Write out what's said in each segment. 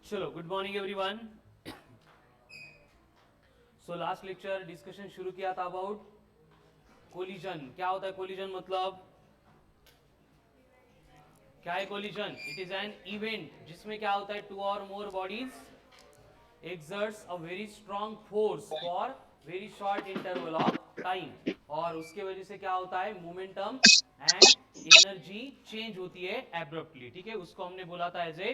चलो good morning everyone. So last lecture discussion शुरू किया था अबाउट कोलिजन। क्या होता है कोलिजन? मतलब क्या है collision? It is an event जिसमें क्या होता है टू और मोर bodies exerts a very strong force for very short interval of time, और उसके वजह से क्या होता है मोमेंटम एंड एनर्जी चेंज होती है एब्रप्टली। ठीक है, उसको हमने बोला था एज ए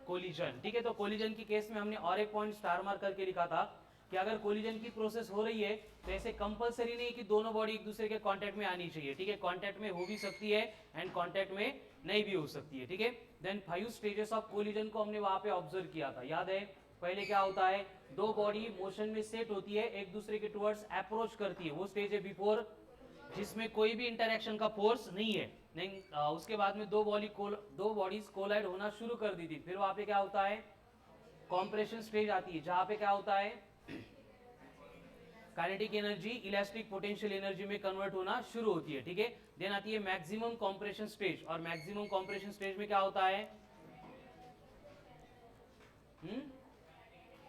कोलिजन। ठीक है, तो कोलिजन की केस में हमने और एक पॉइंट स्टार मार्क करके लिखा था कि अगर कोलिजन की प्रोसेस हो रही है तो ऐसे कंपलसरी नहीं कि दोनों बॉडी एक दूसरे के कांटेक्ट में आनी चाहिए। ठीक है, कांटेक्ट में हो भी सकती है एंड कांटेक्ट में नहीं भी हो सकती है। ठीक है, देन 5 स्टेजेस ऑफ कोलिजन को हमने वहां पे ऑब्जर्व किया था, याद है? पहले क्या होता है, दो बॉडी मोशन में सेट होती है, एक दूसरे के टुवर्ड्स अप्रोच करती है, वो स्टेज है बिफोर, जिसमें कोई भी इंटरेक्शन का फोर्स नहीं है। नहीं उसके बाद में दो बॉडीज कोलाइड होना शुरू कर दी थी। फिर वहां पे क्या होता है, कॉम्प्रेशन स्टेज आती है, जहां पे क्या होता है kinetic energy elastic potential energy में कन्वर्ट होना शुरू होती है। ठीक है, देन आती है मैक्सिमम कॉम्प्रेशन स्टेज, और मैक्सिमम कॉम्प्रेशन स्टेज में क्या होता है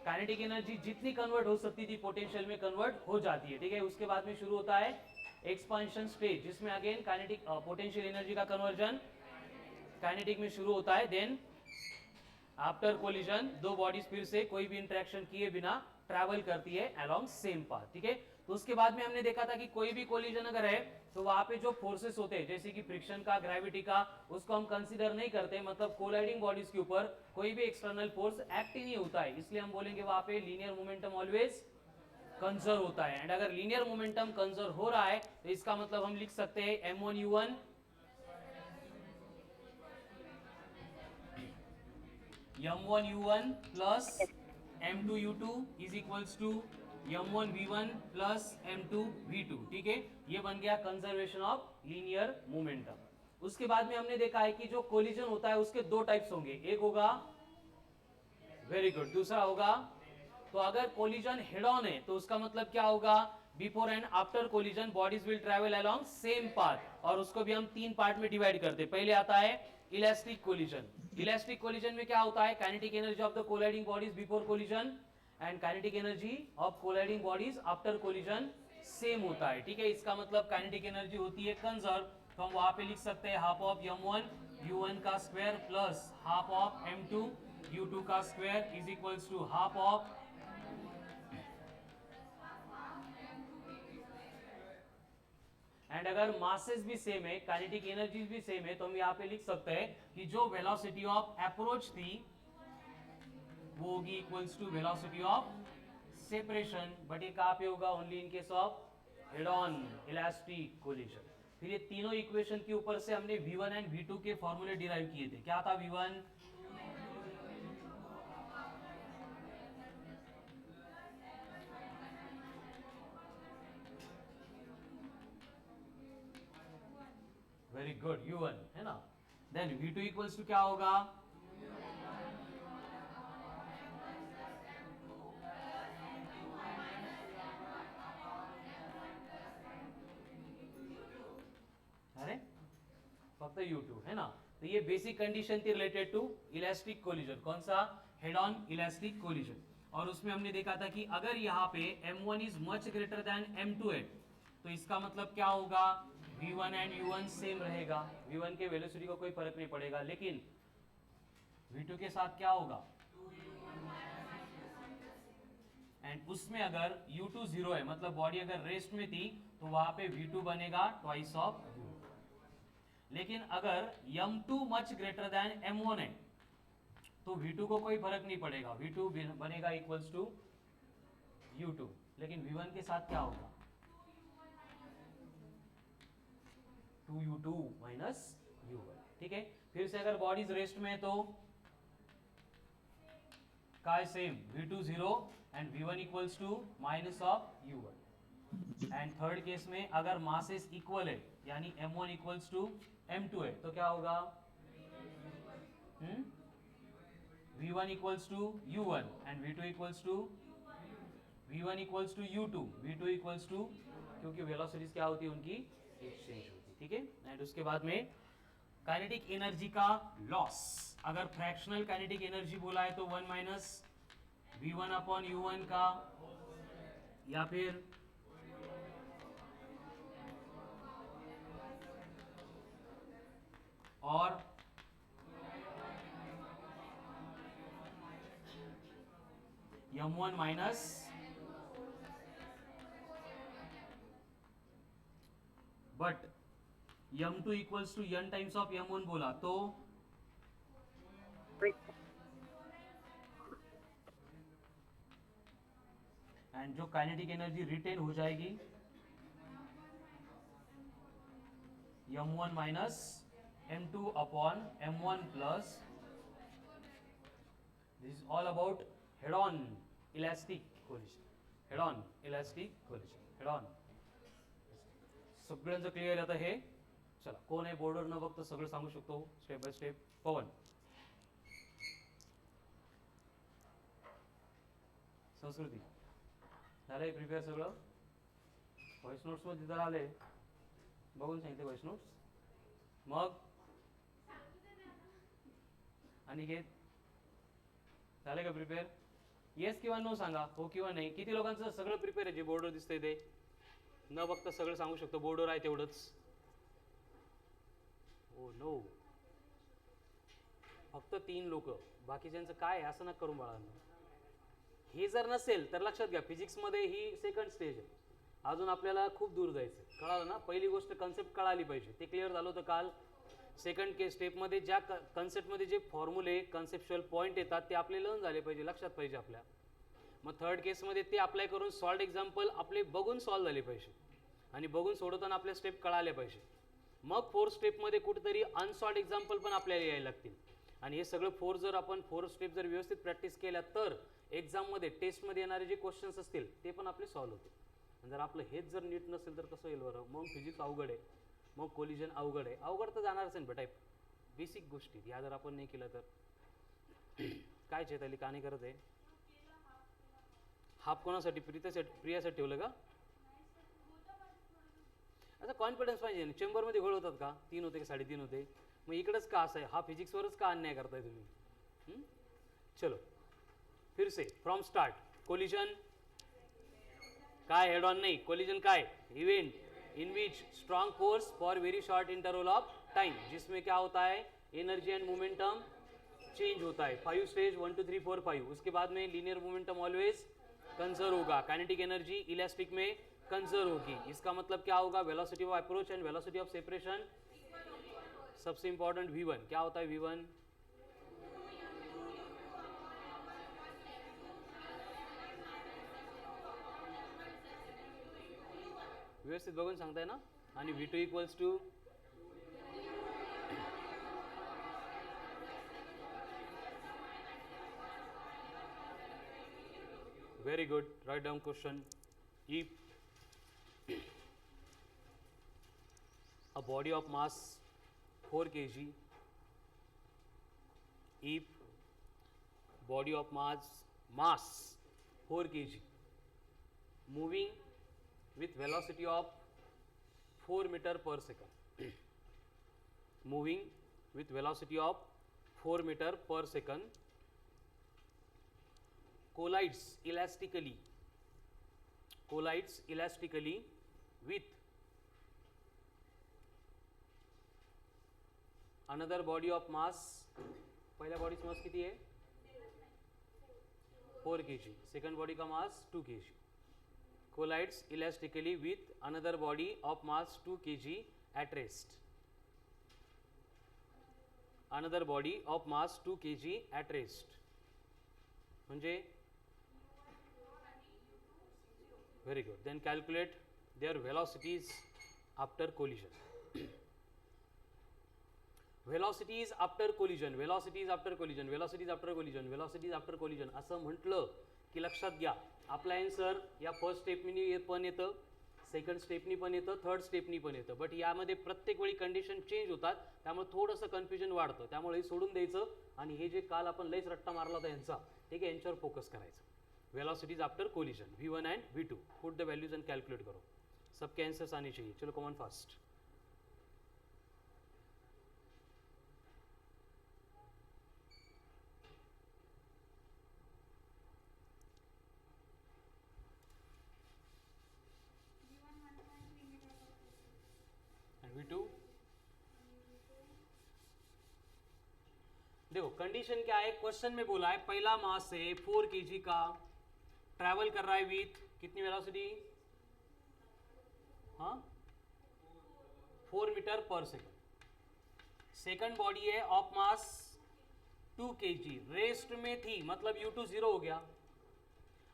काइनेटिक एनर्जी जितनी कन्वर्ट हो सकती थी पोटेंशियल में कन्वर्ट हो जाती है। ठीक है, उसके बाद में शुरू होता है एक्सपांशन स्टेज, जिसमें अगेन काइनेटिक पोटेंशियल एनर्जी का कन्वर्जन काइनेटिक में शुरू होता है। देन आफ्टर कोलिजन दो बॉडीज फिर से कोई भी इंटरेक्शन किए बिना ट्रैवल करती है अलोंग सेम पाथ। ठीक है, तो उसके बाद में हमने देखा था कि कोई भी कोलिजन अगर है तो वहां पे जो फोर्सेस होते हैं जैसे कि फ्रिक्शन का, ग्रेविटी का, उसको हम कंसीडर नहीं करते। मतलब कोलाइडिंग बॉडीज के ऊपर कोई भी एक्सटर्नल फोर्स एक्ट ही नहीं होता है, इसलिए हम बोलेंगे वहां पे लीनियर मोमेंटम ऑलवेज कंजर्व होता है। एंड अगर लीनियर मोमेंटम कंजर्व हो रहा है तो इसका मतलब हम लिख सकते हैं m1u1 m1u1 plus m2u2 is equals to m1v1 plus m2v2। ठीक है, ये बन गया कंजर्वेशन ऑफ लीनियर मोमेंटम। उसके बाद में हमने देखा है कि जो कोलिजन होता है उसके दो टाइप्स होंगे, एक होगा वेरी गुड, दूसरा होगा, तो अगर कोलिजन हेड ऑन है तो उसका मतलब क्या होगा, before and after collision bodies will travel along same path, और उसको भी हम तीन पार्ट में डिवाइड करते हैं। पहले आता है इलास्टिक कोलिजन। इलास्टिक कोलिजन में क्या होता है, kinetic energy of the colliding bodies before collision and kinetic energy of colliding bodies after collision same होता है। ठीक है, इसका मतलब काइनेटिक एनर्जी होती है कंजर्व, तो हम वहां पे लिख सकते हैं हाफ ऑफ m1 u1 का square plus half of m2 u2 का square is equals to half of, and अगर मासेस भी सेम है, काइनेटिक एनर्जीज भी सेम है, तो हम यहाँ पे लिख सकते हैं कि जो वेलोसिटी ऑफ अप्रोच थी वो होगी equals to velocity of separation. But ये कहाँ पे होगा, only in case of head on elastic collision. फिर ये तीनों इक्वेशन के ऊपर से हमने v1 एंड v2 के फॉर्मूले डिराइव किए थे। क्या था v1, वेरी गुड u1 है ना, देन v2 इक्वल्स टू क्या होगा, अरे फक्त u2 है ना। तो ये बेसिक कंडीशन थी रिलेटेड टू इलास्टिक कोलिजन। कौन सा, हेड ऑन इलास्टिक कोलिजन। और उसमें हमने देखा था कि अगर यहाँ पे m1 is much greater than m2 है तो इसका मतलब क्या होगा, v1 एंड u1 सेम रहेगा, v1 के वेलोसिटी को कोई फर्क नहीं पड़ेगा। लेकिन v2 के साथ क्या होगा, एंड उसमें अगर u2 जीरो है, मतलब बॉडी अगर रेस्ट में थी, तो वहां पे v2 बनेगा ट्वाइस ऑफ u। लेकिन अगर m2 much greater than m1 है तो v2 को कोई फर्क नहीं पड़ेगा, v2 बनेगा इक्वल्स टू u2। लेकिन v1 के साथ क्या होगा, 2u2 माइनस u1। ठीक है, फिर से अगर बॉडीज रेस्ट में है तो का same v2 zero and v1 equals to minus of u1। And third case में अगर मासेस इक्वल है यानी m1 इक्वल्स टू m2 है तो क्या होगा, v1 equals to u1 and v2 equals to u2, v2 equals to, क्योंकि velocities क्या होती है उनकी एक्सचेंज होती है। ठीक है, एंड उसके बाद में काइनेटिक एनर्जी का लॉस। अगर फ्रैक्शनल काइनेटिक एनर्जी बोला है तो 1 माइनस V1 अपॉन U1 का, या फिर और M1 minus but M2 equals to n times of M1 बोला तो एंड जो काइनेटिक एनर्जी रिटेन हो जाएगी M1 minus M2 upon M1 plus, this is all about head on elastic collision, head on elastic collision, head on. सगळ्यांचं clear आता हे. चला, कोण आहे बोर्डवर न बघता सगळं सांगू शकतो स्टेप बाय स्टेप? पवन. संस्कृती झालंय प्रिपेअर सगळं? व्हॉइस नोट्स मध्ये जर आले बघून सांगितले व्हॉइस नोट्स. मग अनिकेत झाले का प्रिपेअर? येस किंवा नो सांगा, हो किंवा नाही. किती लोकांचं सगळं प्रिपेअर आहे जे बोर्डवर दिसतंय ते? न बघता सगळं सांगू शकतो, बोर्डवर आहे तेवढंच. ओ नो, फक्त 3 लोक, बाकीच्यांचं काय आहे असं नका करून बाळांनो. हे जर नसेल तर लक्षात घ्या, फिजिक्समध्ये ही सेकंड स्टेज आहे, अजून आपल्याला खूप दूर जायचं. कळालं ना? पहिली गोष्ट कन्सेप्ट कळाली पाहिजे, ते क्लिअर झालं होतं काल. सेकंड स्टेपमध्ये ज्या कन्सेप्टमध्ये जे फॉर्म्युले कन्सेप्च्युअल पॉईंट येतात ते आपले लर्न झाले पाहिजे, लक्षात पाहिजे आपल्या. मग थर्ड केसमध्ये ते अप्लाय करून सॉल्ड एक्झाम्पल आपले बघून सॉल्व झाले पाहिजे आणि बघून सोडवताना आपल्या स्टेप कळाले पाहिजे. मग फोर्थ स्टेपमध्ये कुठेतरी अनसॉल्ड एक्झाम्पल पण आपल्याला यायला लागतील. आणि हे सगळं फोर स्टेप जर व्यवस्थित प्रॅक्टिस केल्या तर एक्झाममध्ये टेस्टमध्ये येणारे जे क्वेश्चन्स असतील ते पण आपले सॉल्व्ह होतील. आणि जर आपलं हेच जर नीट नसेल तर कसं येईल बरं? मग फिजिक्स अवघड आहे, मग कोलिजन अवघड आहे. अवघड तर जाणारच आहे बेटा, बेसिक गोष्टी ह्या जर आपण नाही केलं तर. काय चैताली का नाही करत आहे? हाफ कोणासाठी? प्रियासाठी ठेवलं का? आता कॉन्फिडन्स पाहिजे. चेंबरमध्ये घोळ होतात का? 3 होते की 3.5 होते? मग इकडंच का असं आहे? हा फिजिक्सवरच का अन्याय करताय तुम्ही? चलो फिर से फ्रॉम स्टार्ट. कोलिजन काय? हेड ऑन नहीं. कोलिजन काय? Event in which strong force for very short interval of time, जिसमें क्या होता है? एनर्जी एंड मोमेंटम चेंज होता है. 5 स्टेज 1 2 3 4 5. उसके बाद में लीनियर मोमेंटम ऑलवेज कंजर्व होगा. काइनेटिक एनर्जी इलास्टिक में कंजर्व होगी. इसका मतलब क्या होगा? Velocity of approach and velocity of separation. सबसे इंपॉर्टेंट V1 क्या होता है? V1 व्यवस्थित बघून सांगताय ना? आणि V2 equals to very good, write down question. If a body of mass 4 kg, if body of mass 4 kg moving with velocity of 4 meter per second, moving with velocity of 4 meter per second, collides elastically with another body of mass. पहला body mass किती है? 4 kg. Second body का मास 2 kg. collides elastically with another body of mass 2 kg at rest. Another body of mass 2 kg at rest. म्हणजे very good. Then calculate their velocities after collision. Velocities after collision, velocities after collision, velocities after collision, velocities after collision असं म्हटलं की लक्षात घ्या, आपला answer या first stepney पण येतं, सेकंड स्टेपनी पण येतं, थर्ड स्टेपनी पण येतं. बट यामध्ये प्रत्येक वेळी कंडिशन चेंज होतात, त्यामुळे थोडंसं कन्फ्युजन वाढतं. त्यामुळे हे सोडून द्यायचं आणि हे जे काल आपण लयच रट्टा मारला होता यांचा, ठीक आहे, यांच्यावर फोकस करायचं. Velocities after collision V1 and V2, put the values and calculate करो. सबके आंसर्स आने चाहिए. चलो कॉमन फास्ट. V2, देखो कंडीशन क्या है, क्वेश्चन में बोला है पहला मास से 4 kg का ट्रैवल कर रहा है विथ कितनी वेलोसिटी, हाँ 4 मीटर पर सेकंड। सेकंड बॉडी है ऑफ मास 2 kg, रेस्ट में थी, मतलब U2 जीरो हो गया।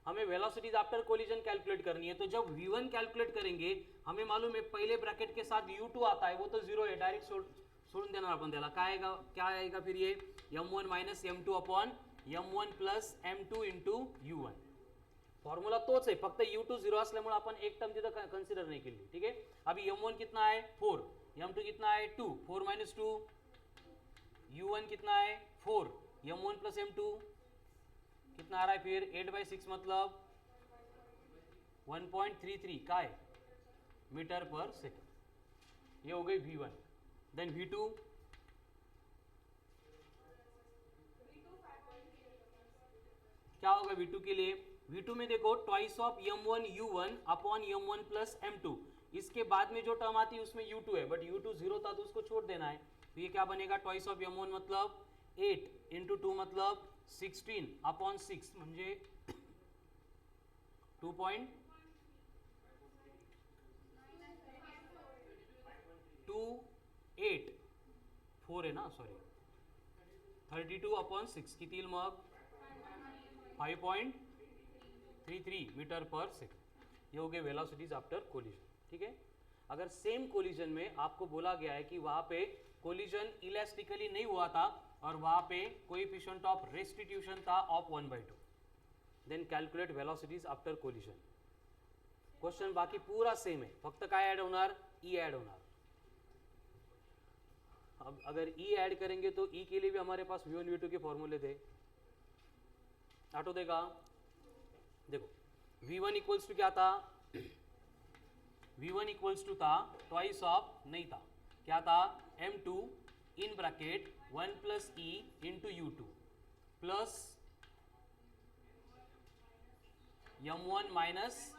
हमें वेलोसिटीज आफ्टर कोलिजन कैलकुलेट करनी है, तो जब V1 कैलकुलेट करेंगे हमें मालूम है पहले ब्रैकेट के साथ U2 आता है, वो तो जीरो है, डायरेक्ट सोडून देना आपण त्याला। क्या आएगा फिर ये m1 minus m2 upon m1 plus m2 into U1। Formula तोच आहे, फक्त U2 झिरो असल्यामुळे आपण एक टर्म तिथं कन्सिडर नाही केली, ठीक है। अभी m1 कितना है 4, m2 कितना है 2, 4 माइनस 2, U1 कितना है 4, m1 प्लस m2 कितना आ रहा है फिर 8/6, मतलब 1.33 का है मीटर पर सेकंड। ये हो गई V1। देन V2, क्या होगा V2 के लिए, V2 में देखो twice of m1 U1 upon m1 plus m2, इसके बाद में जो टर्म आती है उसमें U2 है, बट U2 जीरो था तो उसको छोड़ देना है। तो ये क्या बनेगा, ट्वाइस ऑफ m1 मतलब 8 इंटू 2 मतलब 16 अपॉन 6 म्हणजे 2.284 है ना, सॉरी 32 अपॉन 6 किती येईल मग 5.33 मीटर पर सेकंड। ये हो गए वेलोसिटीज आफ्टर कोलिजन, ठीक है। अगर सेम कोलिजन में आपको बोला गया है कि वहां पे कोलिजन इलास्टिकली नहीं हुआ था और वहां पे कोएफिशिएंट ऑफ रेस्टिट्यूशन था of 1/2, then calculate velocities after collision. Question बाकी पूरा सेम है, फक्त काय ऐड होणार, ई ऐड होणार। अब अगर ई ऐड करेंगे तो ई के लिए भी हमारे पास V1 V2 के फॉर्मूले थे, आटो देगा। देखो V1 इक्वल्स टू क्या था, V1 इक्वल्स टू था ट्वाइस ऑफ, नहीं था, क्या था M2 in bracket 1 plus E into U2 plus M1 minus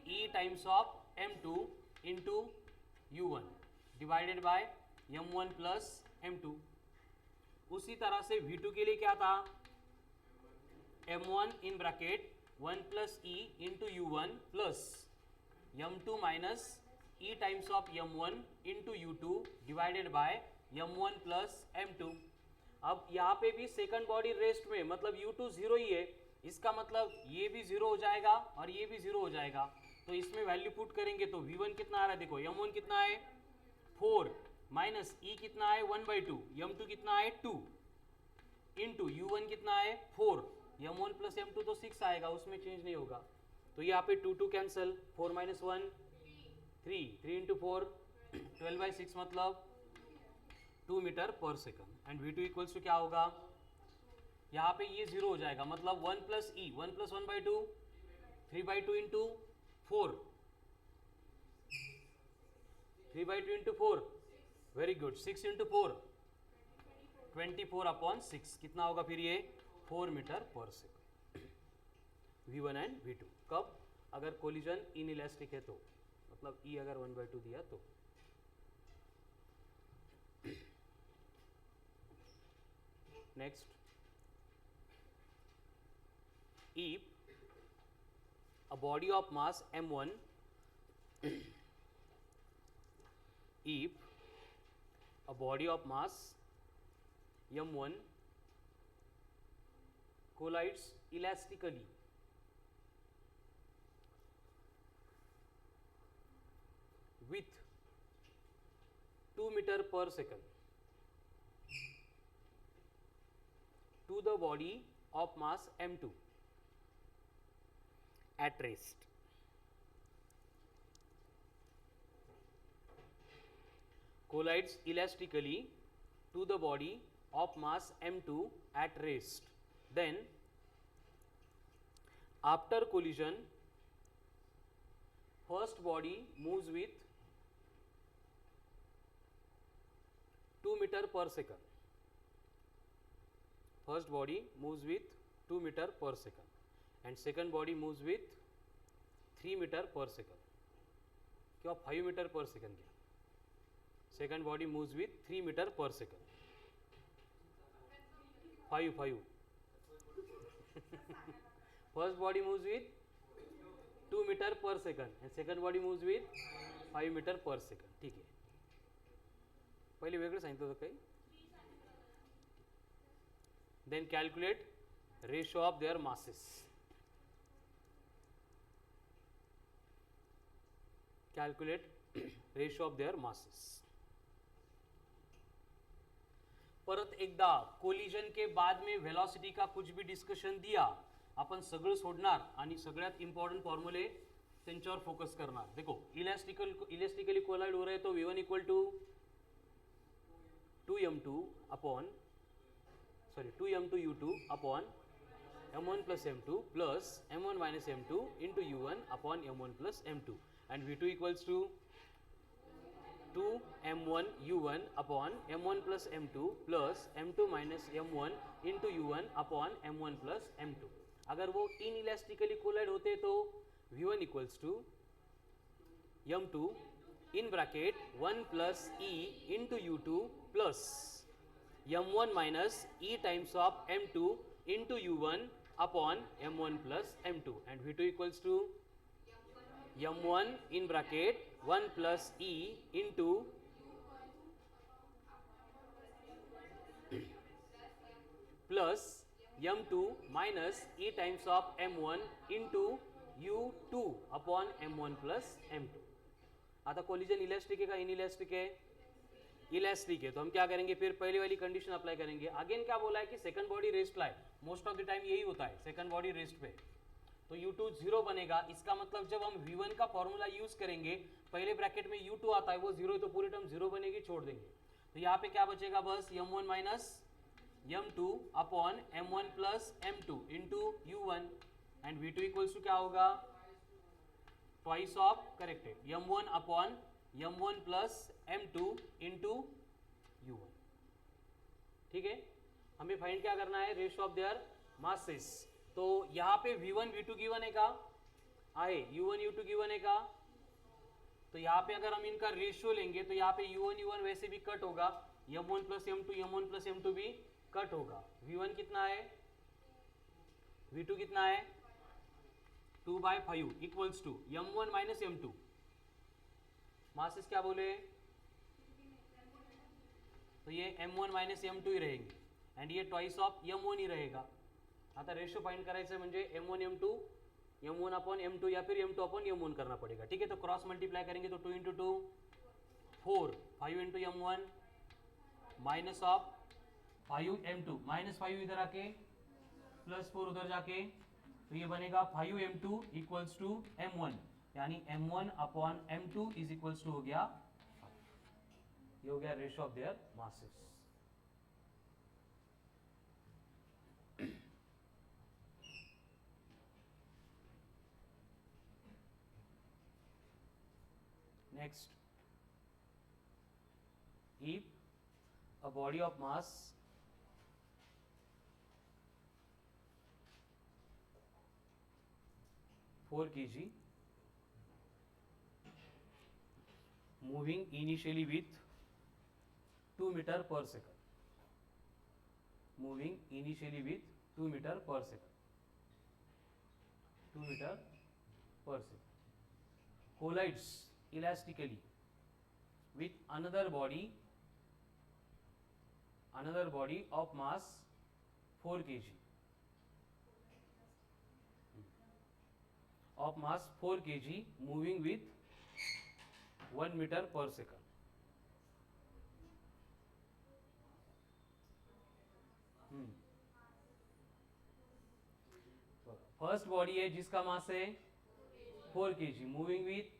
E times of M2 into U1 divided by M1 plus M2। उसी तरह से V2 के लिए क्या था, M1 in bracket 1 plus E into U1 plus M2 minus E times of M1 into U2 divided by M1 plus M2। अब यहाँ पे भी सेकंड बॉडी रेस्ट में, मतलब U2 जीरो ही है, इसका मतलब ये भी जीरो हो जाएगा और ये भी जीरो हो जाएगा। तो इसमें वैल्यू पुट करेंगे तो V1 कितना आ रहा है, देखो M1 कितना है 4 माइनस ई कितना है 1/2, M2 कितना है 2 इंटू U1 कितना है 4, M1 प्लस M2 तो 6 आएगा, उसमें चेंज नहीं होगा। तो यहाँ पे 2 कैंसल, 4 माइनस 1 3 इंटू 4 12/6 मतलब 2 मीटर पर second. And V2 equals to क्या होगा, यहाँ पे ये जीरो हो जाएगा, मतलब 1 प्लस ई 1 plus 1/2 3/2 into 4 3/2 into 4, very good, 6 into 4 24 upon 6 कितना होगा फिर ये 4 मीटर पर सेकंड। V1 एंड V2 कब, अगर कोलिजन इनइलास्टिक है तो, मतलब E अगर 1/2 दिया तो। Next, if a body of mass m1 if a body of mass m1 collides elastically with 2 meter per second to the body of mass m2 at rest, collides elastically to the body of mass m2 at rest, then after collision first body moves with 2 meter per second, first body moves with 2 meter per second and second body moves with 3 meter per second किंवा 5 metre पर second घ्या। second body moves with 3 meter per second. 5. First body moves with 2 meter per second and second body moves with 5 meter per second. ठीक आहे. पहिले वेगळं सांगितलं होतं काही. Then calculate ratio of their masses. Calculate ratio of their masses. परत एकदा collision के बाद में वेलोसिटी का कुछ भी डिस्कशन दिया आपण सगळं सोडणार आणि सगळ्यात इम्पॉर्टंट फॉर्म्युले त्यांच्यावर फोकस करणार. देखो इलेस्टिकली कोलाइड हो रहे तो v1 equal to 2m2 u2 upon m1 plus m2 plus m1 minus m2 into u1 upon m1 plus m2 and v2 equals to 2m1 u1 upon m1 plus m2 plus m2 minus m1 into u1 upon m1 plus m2. अगर वो इनइलास्टिकली collide होते तो v1 equals to m2 in bracket 1 plus e into u2 plus m1 minus e times of m2 into u1 upon m1 plus m2 and v2 equals to m1 in bracket 1 plus e into plus m2 minus e times of m1 into u2 upon m1 plus m2. आता collision elastic है का inelastic है? Elastic है. तो हम क्या करेंगे फिर पहली वाली कंडीशन अप्लाई करेंगे. अगेन क्या बोला है कि सेकंड बॉडी रेस्ट लाए. मोस्ट ऑफ द टाइम यही होता है सेकंड बॉडी रेस्ट पे. तो u2 0 बनेगा. इसका मतलब जब हम v1 का फॉर्मूला यूज करेंगे पहले ब्रैकेट में u2 आता है वो 0 है तो पूरी टर्म 0 बनेगी, छोड़ देंगे. तो यहाँ पे क्या बचेगा बस m1 minus m2 upon m1 plus m2 into u1 and v2 equals to क्या होगा twice of corrected m1 upon m1 plus m2 into u1. ठीक है. हमें फाइंड क्या करना है रेशियो ऑफ देयर मासेस. तो यहाँ पे v1 v2 गिवन है का आए, u1 u2 गिवन है का. तो यहाँ पे अगर हम इनका रेशियो लेंगे तो यहाँ पे u1 u1 वैसे भी कट होगा, m1 प्लस m2 भी कट होगा. v1 कितना है, v2 कितना है 2/5 equals to m1 minus m2. Masses क्या बोले तो ये m1 माइनस m2 ही रहेंगे एंड ये ट्वाइस ऑफ m1 ही रहेगा. आता रेशियो फाइंड करायचं म्हणजे m1 m2 m1 upon m2 या फिर m2 अपॉन m1 करना पड़ेगा. ठीक है. तो क्रॉस मल्टीप्लाई करेंगे तो 2 into 2 4 5 into m1 minus of 5 m2 minus 5 इधर आके प्लस 4 उधर जाके तो ये बनेगा 5 m2 इक्वल्स टू m1 यानी m1 upon m2 is equals to हो गया 5. ये हो गया ratio of their masses. Next, if a body of mass kg moving initially with 2 meter per second, moving initially with 2 meter per second, 2 meter per second, collides elastically with another body of mass 4 kg, of mass 4 kg moving with 1 meter per second. First body है जिसका mass है 4 kg moving with,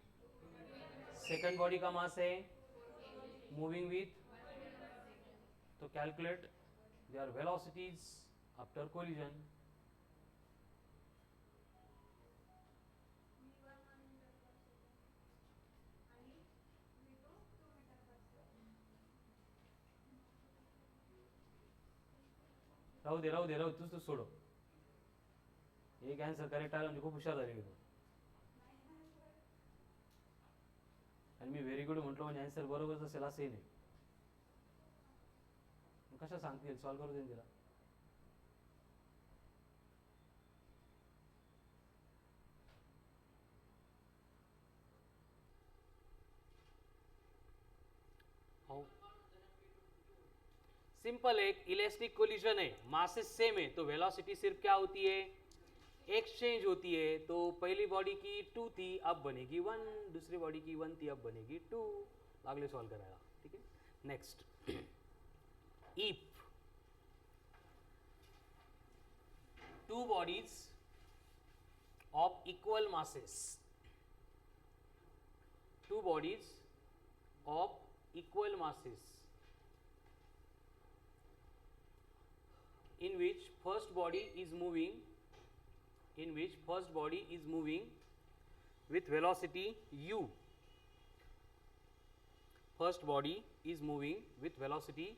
second body का mass है moving with. तो calculate their velocities after collision. राहू दे तूच सोडो. एक आन्सर करेक्ट आला म्हणजे खूप हुशार झाली. आणि मी व्हेरी गुड म्हटलो म्हणजे आन्सर बरोबरच असेल असंही नाही. कशा सांगतील, सॉल्व्ह करू देईन तिला. सिंपल है, इलेस्टिक कोलिजन है, मासेस सेम है, तो वेलोसिटी सिर्फ क्या होती है, एक्सचेंज होती है. तो पहली बॉडी की 2 थी, अब बनेगी 1, दूसरी बॉडी की 1 थी, अब बनेगी 2. अगले सॉल्व कराएगा. ठीक है. Next, if 2 bodies of equal masses, 2 bodies of equal masses in which first body is moving with velocity u, first body is moving with velocity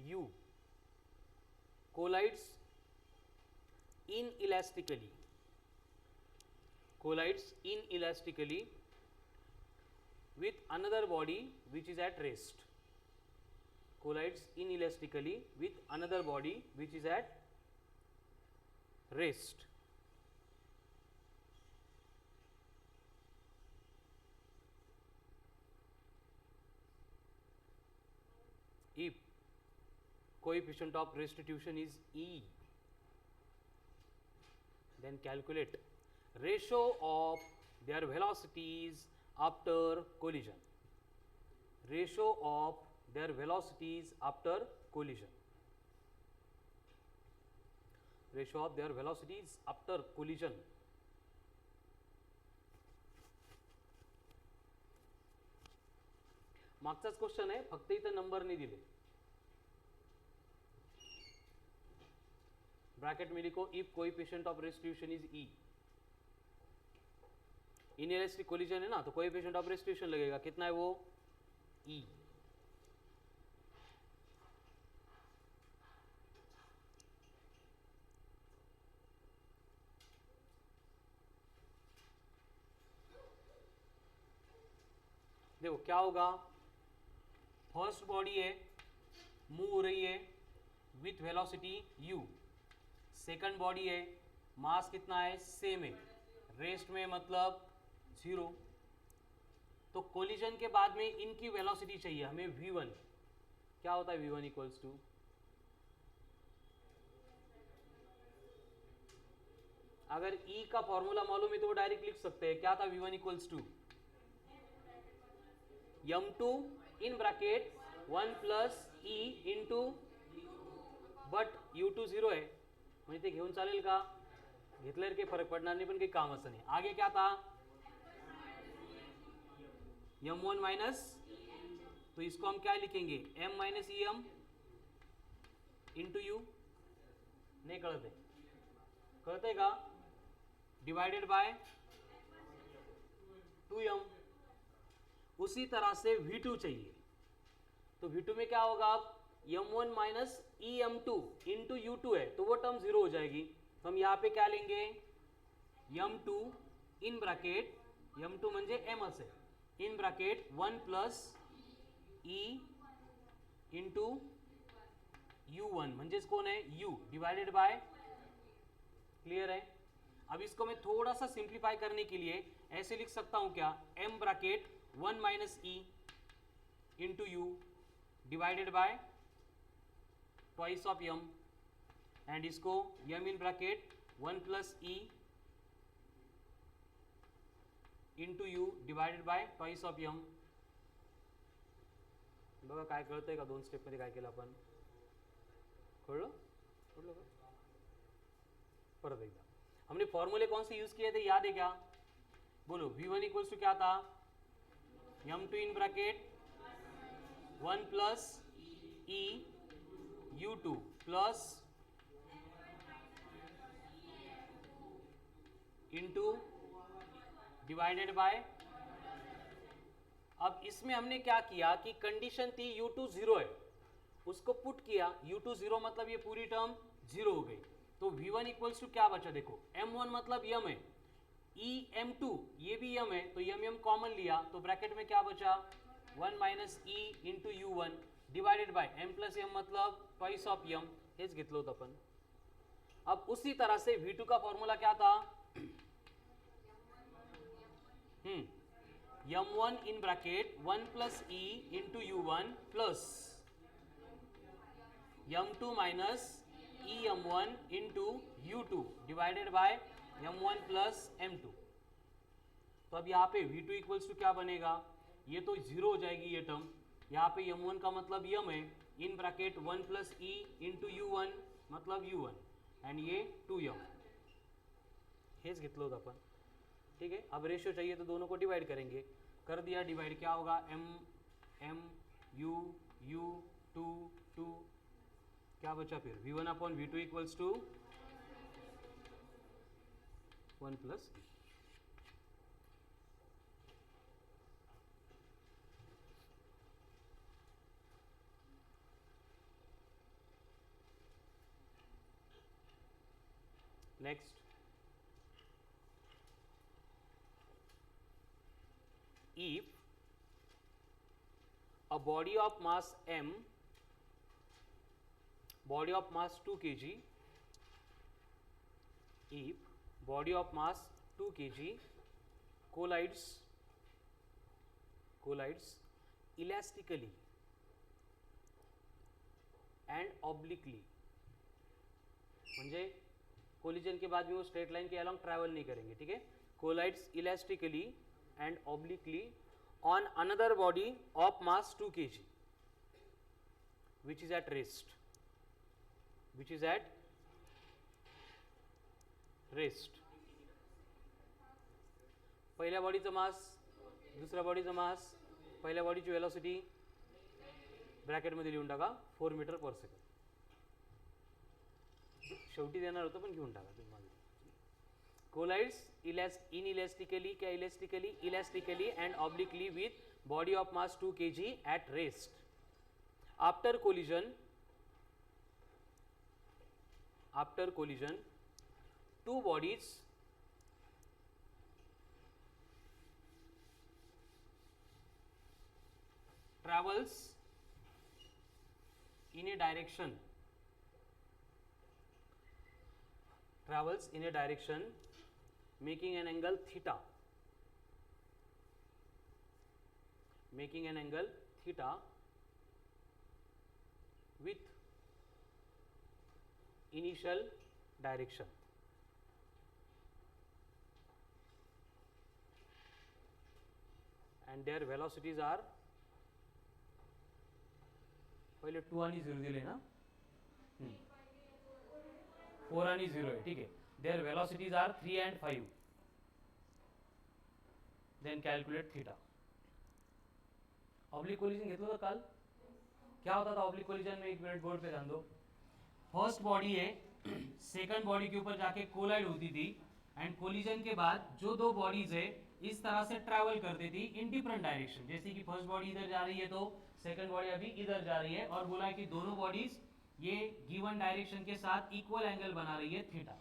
u, collides inelastically with another body which is at rest, collides inelastically with another body which is at rest. If coefficient of restitution is E, then calculate ratio of their velocities after collision. Ratio of their velocities after collision. Ratio of their velocities after collision. मागचाच question आहे, फक्त इथं number नाही दिले. Bracket में लिखो if coefficient of restitution is E. Inelastic collision है ना, तो कोएफिशिएंट ऑफ रेस्टिट्यूशन लगेगा, कितना है वो, ई. देखो क्या होगा, फर्स्ट बॉडी है, मूव हो रही है with velocity u, second body है, मास कितना है, सेम है, रेस्ट में मतलब 0. तो कोलिजन के बाद में इनकी वेलोसिटी चाहिए हमें v1. क्या होता है v1 इक्वल्स टू, अगर E का फॉर्मूला मालूम है तो वो डायरेक्ट लिख सकते हैं. क्या था v1 equals to m2 in bracket 1 plus E into, but u2 0 आहे म्हणजे ते घेऊन चालेल का, घेतल्यावर काही फरक पडणार नाही, पण काही काम असं नाही. आगे क्या था, m1 माइनस, तो इसको हम क्या लिखेंगे, m minus e m into u. नहीं कळते, कळते का, डिवाइडेड बाय 2m. उसी तरह से v2 चाहिए, तो v2 में क्या होगा, अब m1 माइनस ई m2 इंटू u2 है, तो वो टर्म 0 हो जाएगी. तो हम यहाँ पे क्या लेंगे, m2 इन ब्रैकेट, m2 म्हणजे m असेल, इन bracket 1 plus e into u1 म्हणजेच कोण है, u डिवाइडेड बाय. क्लियर है. अब इसको मैं थोड़ा सा सिंप्लीफाई करने के लिए ऐसे लिख सकता हूं क्या, m bracket 1 minus E into you divided by twice of m, and इसको m in bracket 1 plus E into you divided by twice of m. बघा काय कळतंय का, 2 स्टेप मध्ये काय केलं आपण, कळलं कळलं का. परत एकदा, हमने फॉर्मूले कौन से यूज किए थे, याद है क्या, बोलो. v1 इक्वल्स टू क्या था, m2 in bracket 1 plus E u2 plus into divided by. अब इसमें हमने क्या किया कि कंडीशन थी u2 0 है, उसको पुट किया, u2 0 मतलब ये पूरी टर्म 0 हो गई. तो v1 इक्वल्स टू क्या बचा, देखो m1 मतलब m है, ई एम टू, ये भी यम है तो यम कॉमन लिया तो ब्रैकेट में क्या बचा 1 minus E into u one divided by m plus m मतलब ट्वाइस ऑफ यम, हेच घेतलं होतं आपण. अब उसी तरह से V2 का फॉर्मूला क्या था, m1 in bracket 1 plus E into u one plus m2 minus E m1 into you two divided by m1 plus m2. तो अब यहाँ पे V2 इक्वल्स टू क्या बनेगा, ये तो जीरो हो जाएगी ये टर्म, यहाँ पे m1 का मतलब यम है इन ब्रैकेट 1 प्लस ई इंटू यू वन मतलब u1 एंड ये 2m, हेच घेतलं होतं आपण. ठीक है, अब रेशियो चाहिए तो दोनों को डिवाइड करेंगे, कर दिया डिवाइड, क्या होगा m u 2 क्या बचा फिर v1 upon v2 equals to 1 plus. Next, if a body of mass m, body of mass 2 kg, if body of mass 2 kg collides elastically and obliquely, म्हणजे कोलिजन के बाद भी वो स्ट्रेट लाइन के along travel नहीं करेंगे. ठीक है, collides elastically and obliquely on another body of mass 2 kg which is at rest, पहिल्या बॉडीचं मास, दुसऱ्या बॉडीचं मास, पहिल्या बॉडीची वेलोसिटी ब्रॅकेटमध्ये लिहून टाका 4 मीटर पर सेकंड. शेवटी देणार होतं पण घेऊन टाका तुम्हाला. कोलाइड्स इनइलास्टिकली क्या elastically and obliquely with body of mass 2 kg at rest. After collision two bodies travels in a direction making an angle theta with initial direction. And their velocities are, पहले 2 आणि 0 दिले ना, 4 आणि 0 आहे. ठीक आहे, their velocities are 3 and 5. Then calculate theta. Oblique collision घेतलं होतं काल, क्या होता था ऑब्लिक कोलिजन में, 1 मिनट बोर्ड पे ध्यान दो. फर्स्ट बॉडी है, सेकंड बॉडी के ऊपर जाके कोलाइड होती थी एंड कोलिजन के बाद जो दो बॉडीज है इस तरह से ट्रैवल करती थी इन डिफरेंट डायरेक्शन. जैसे कि फर्स्ट बॉडी इधर जा रही है तो सेकंड बॉडी अभी इधर जा रही है, और बोला कि दोनों बॉडीज ये गिवन डायरेक्शन के साथ इक्वल एंगल बना रही है थीटा.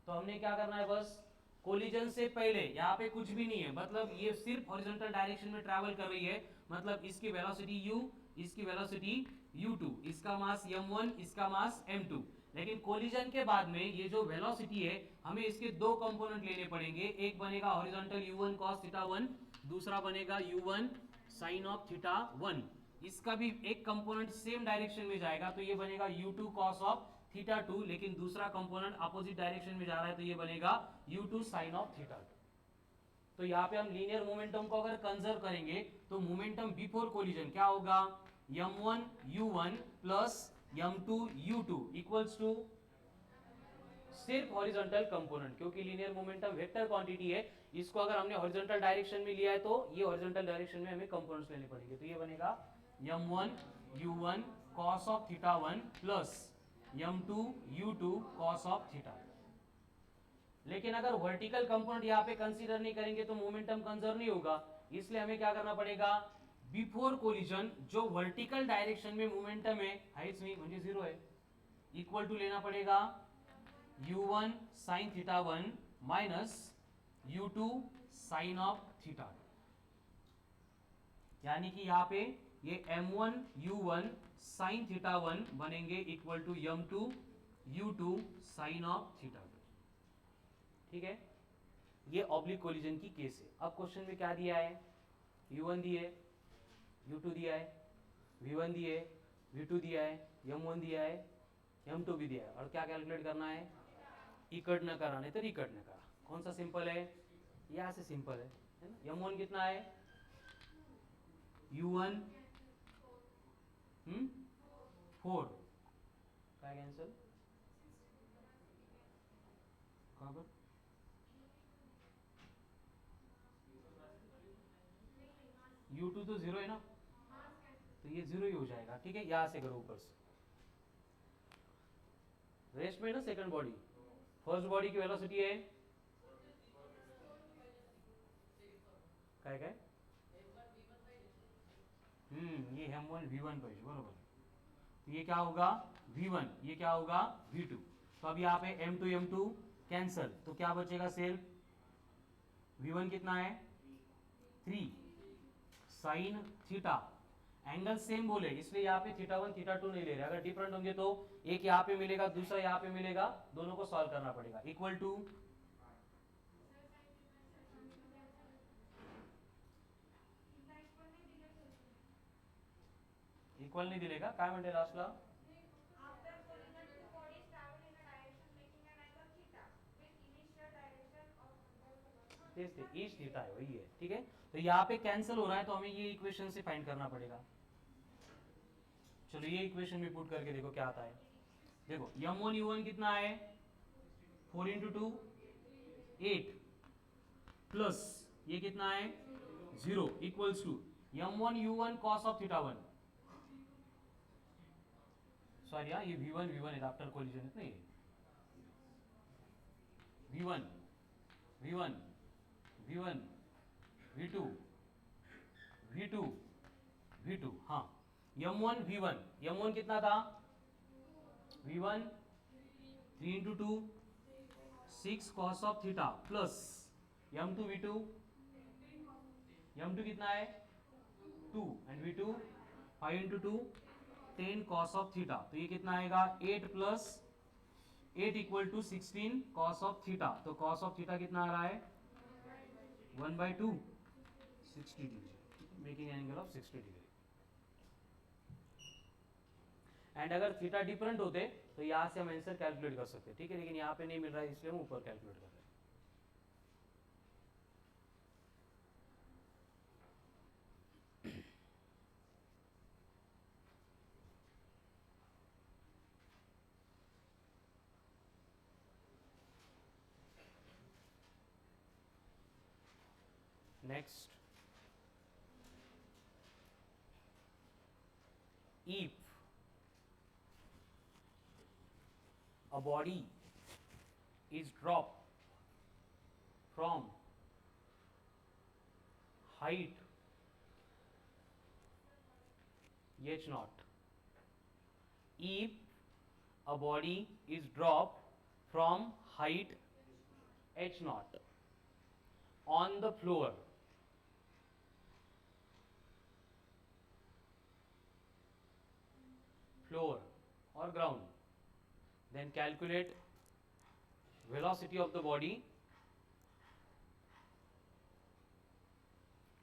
तो हमने क्या करना है, बस कोलिजन से पहले यहाँ पे कुछ भी नहीं है, मतलब ये सिर्फ हॉरिजॉन्टल डायरेक्शन में ट्रैवल कर रही है, मतलब इसकी वेलोसिटी u, इसकी वेलोसिटी u2, इसका मास m1, इसका मास m2. लेकिन कोलिजन के बाद में ये जो वेलोसिटी है हमें इसके दो कंपोनेंट लेने पड़ेंगे. एक बनेगा हॉरिजॉन्टल u1 cos थीटा 1, दूसरा बनेगा u1 sin ऑफ थीटा 1. इसका भी एक कंपोनेंट सेम डायरेक्शन में जाएगा तो ये बनेगा u2 cos ऑफ थीटा 2, लेकिन दूसरा कंपोनेंट अपोजिट डायरेक्शन में जा रहा है तो ये बनेगा u2 sin ऑफ थीटा 2. तो यहाँ पे हम लीनियर मोमेंटम को अगर कंजर्व करेंगे तो मोमेंटम बिफोर कोलिजन क्या होगा, m1 u1 plus m2 u2 equals to सिर्फ हॉरिजॉन्टल कंपोनेंट, क्योंकि लीनियर मोमेंटम वेक्टर क्वांटिटी है. इसको अगर हमने हॉरिजॉन्टल डायरेक्शन में लिया है तो ये हॉरिजॉन्टल डायरेक्शन में हमें कंपोनेंट्स लेने पड़ेंगे. तो ये बनेगा m1 u1 cos of theta 1 plus m2 u2 cos of theta. लेकिन अगर वर्टिकल कंपोनेंट यहाँ पे कंसीडर नहीं करेंगे तो मोमेंटम कंजर्व नहीं होगा. इसलिए हमें क्या करना पड़ेगा, बिफोर कोलिजन जो वर्टिकल डायरेक्शन में मोमेंटम है हाइट्स में म्हणजे 0 है, इक्वल टू लेना पड़ेगा u1 sin theta 1 minus u2 sine of theta, यानी कि यहाँ पे ये m1 u1 साइन थीटा 1 बनेंगे equal to m2 u2 sine of theta 2। ठीक है, ये ऑब्लिक कोलिजन की केस है। अब क्वेश्चन में क्या दिया है, u1 दिए, u2 दिया है, v1 दिए, v2 दिया है, m1 दिया है, m2 भी दिया है, और क्या कैलकुलेट करना है, इकट न करा नहीं तो रिकट न करा। कौन सा सिंपल है, यहाँ से सिंपल है ना। m1 कितना है, u1 4, क्या कैंसिल, कहाँ पर, u2 तो जीरो है ना, तो ये जीरो ही हो जाएगा। ठीक है, यहाँ से करो ऊपर से, रेस्ट में ना सेकंड बॉडी, फर्स्ट बॉडी की वेलोसिटी है काय काय, ये m1 v1 पाहिजे, बरोबर। तो ये क्या होगा v1, ये क्या होगा v2। तो अब यहाँ पे m2 कैंसल, तो क्या बचेगा सिर्फ, v1 कितना है 3 साइन थीटा, एंगल सेम बोले इसलिए यहाँ पे थीटा 1 थीटा 2 नहीं ले रहे। अगर डिफरेंट होंगे तो एक यहाँ पे मिलेगा, दूसरा यहाँ पे मिलेगा, दोनों को सॉल्व करना पड़ेगा। इक्वल टू इक्वल नहीं दिलेगा, काय म्हणते लास्टला, ईच थीटा है, वही है। ठीक है, तो यहाँ पे कैंसिल हो रहा है, तो हमें ये इक्वेशन से फाइंड करना पड़ेगा। चलो ये इक्वेशन में पुट करके देखो क्या आता है। देखो m1 u1 कितना है, 4 इंटू 2 8 प्लस ये कितना है 0 equals to m1 u1 cos of theta 1, sorry हाँ, ये v1 है आफ्टर कोलिजन है, नहीं v1 v1 v1 v2 v2 v2, हाँ m1 v1, m1 कितना था v1 3 into 2 6 cos of theta plus m2 v2, m2 कितना है 2 and v2 5 into 2 10 cos of theta, तो ये कितना आएगा 8 plus 8 equal to 16 cos of theta. तो cos ऑफ थीटा कितना आ रहा है 1/2 60 degree, making angle of 60 degree. And अगर थीटा डिफरेंट होते तो यहाँ से हम आंसर कैलकुलेट कर सकते, ठीक है, लेकिन यहाँ पे नहीं मिल रहा है इसलिए हम ऊपर कैलकुलेट कर रहे हैं। Next, if a body is dropped from height h naught, if a body is dropped from height h naught on the floor, or ground, then calculate velocity of the body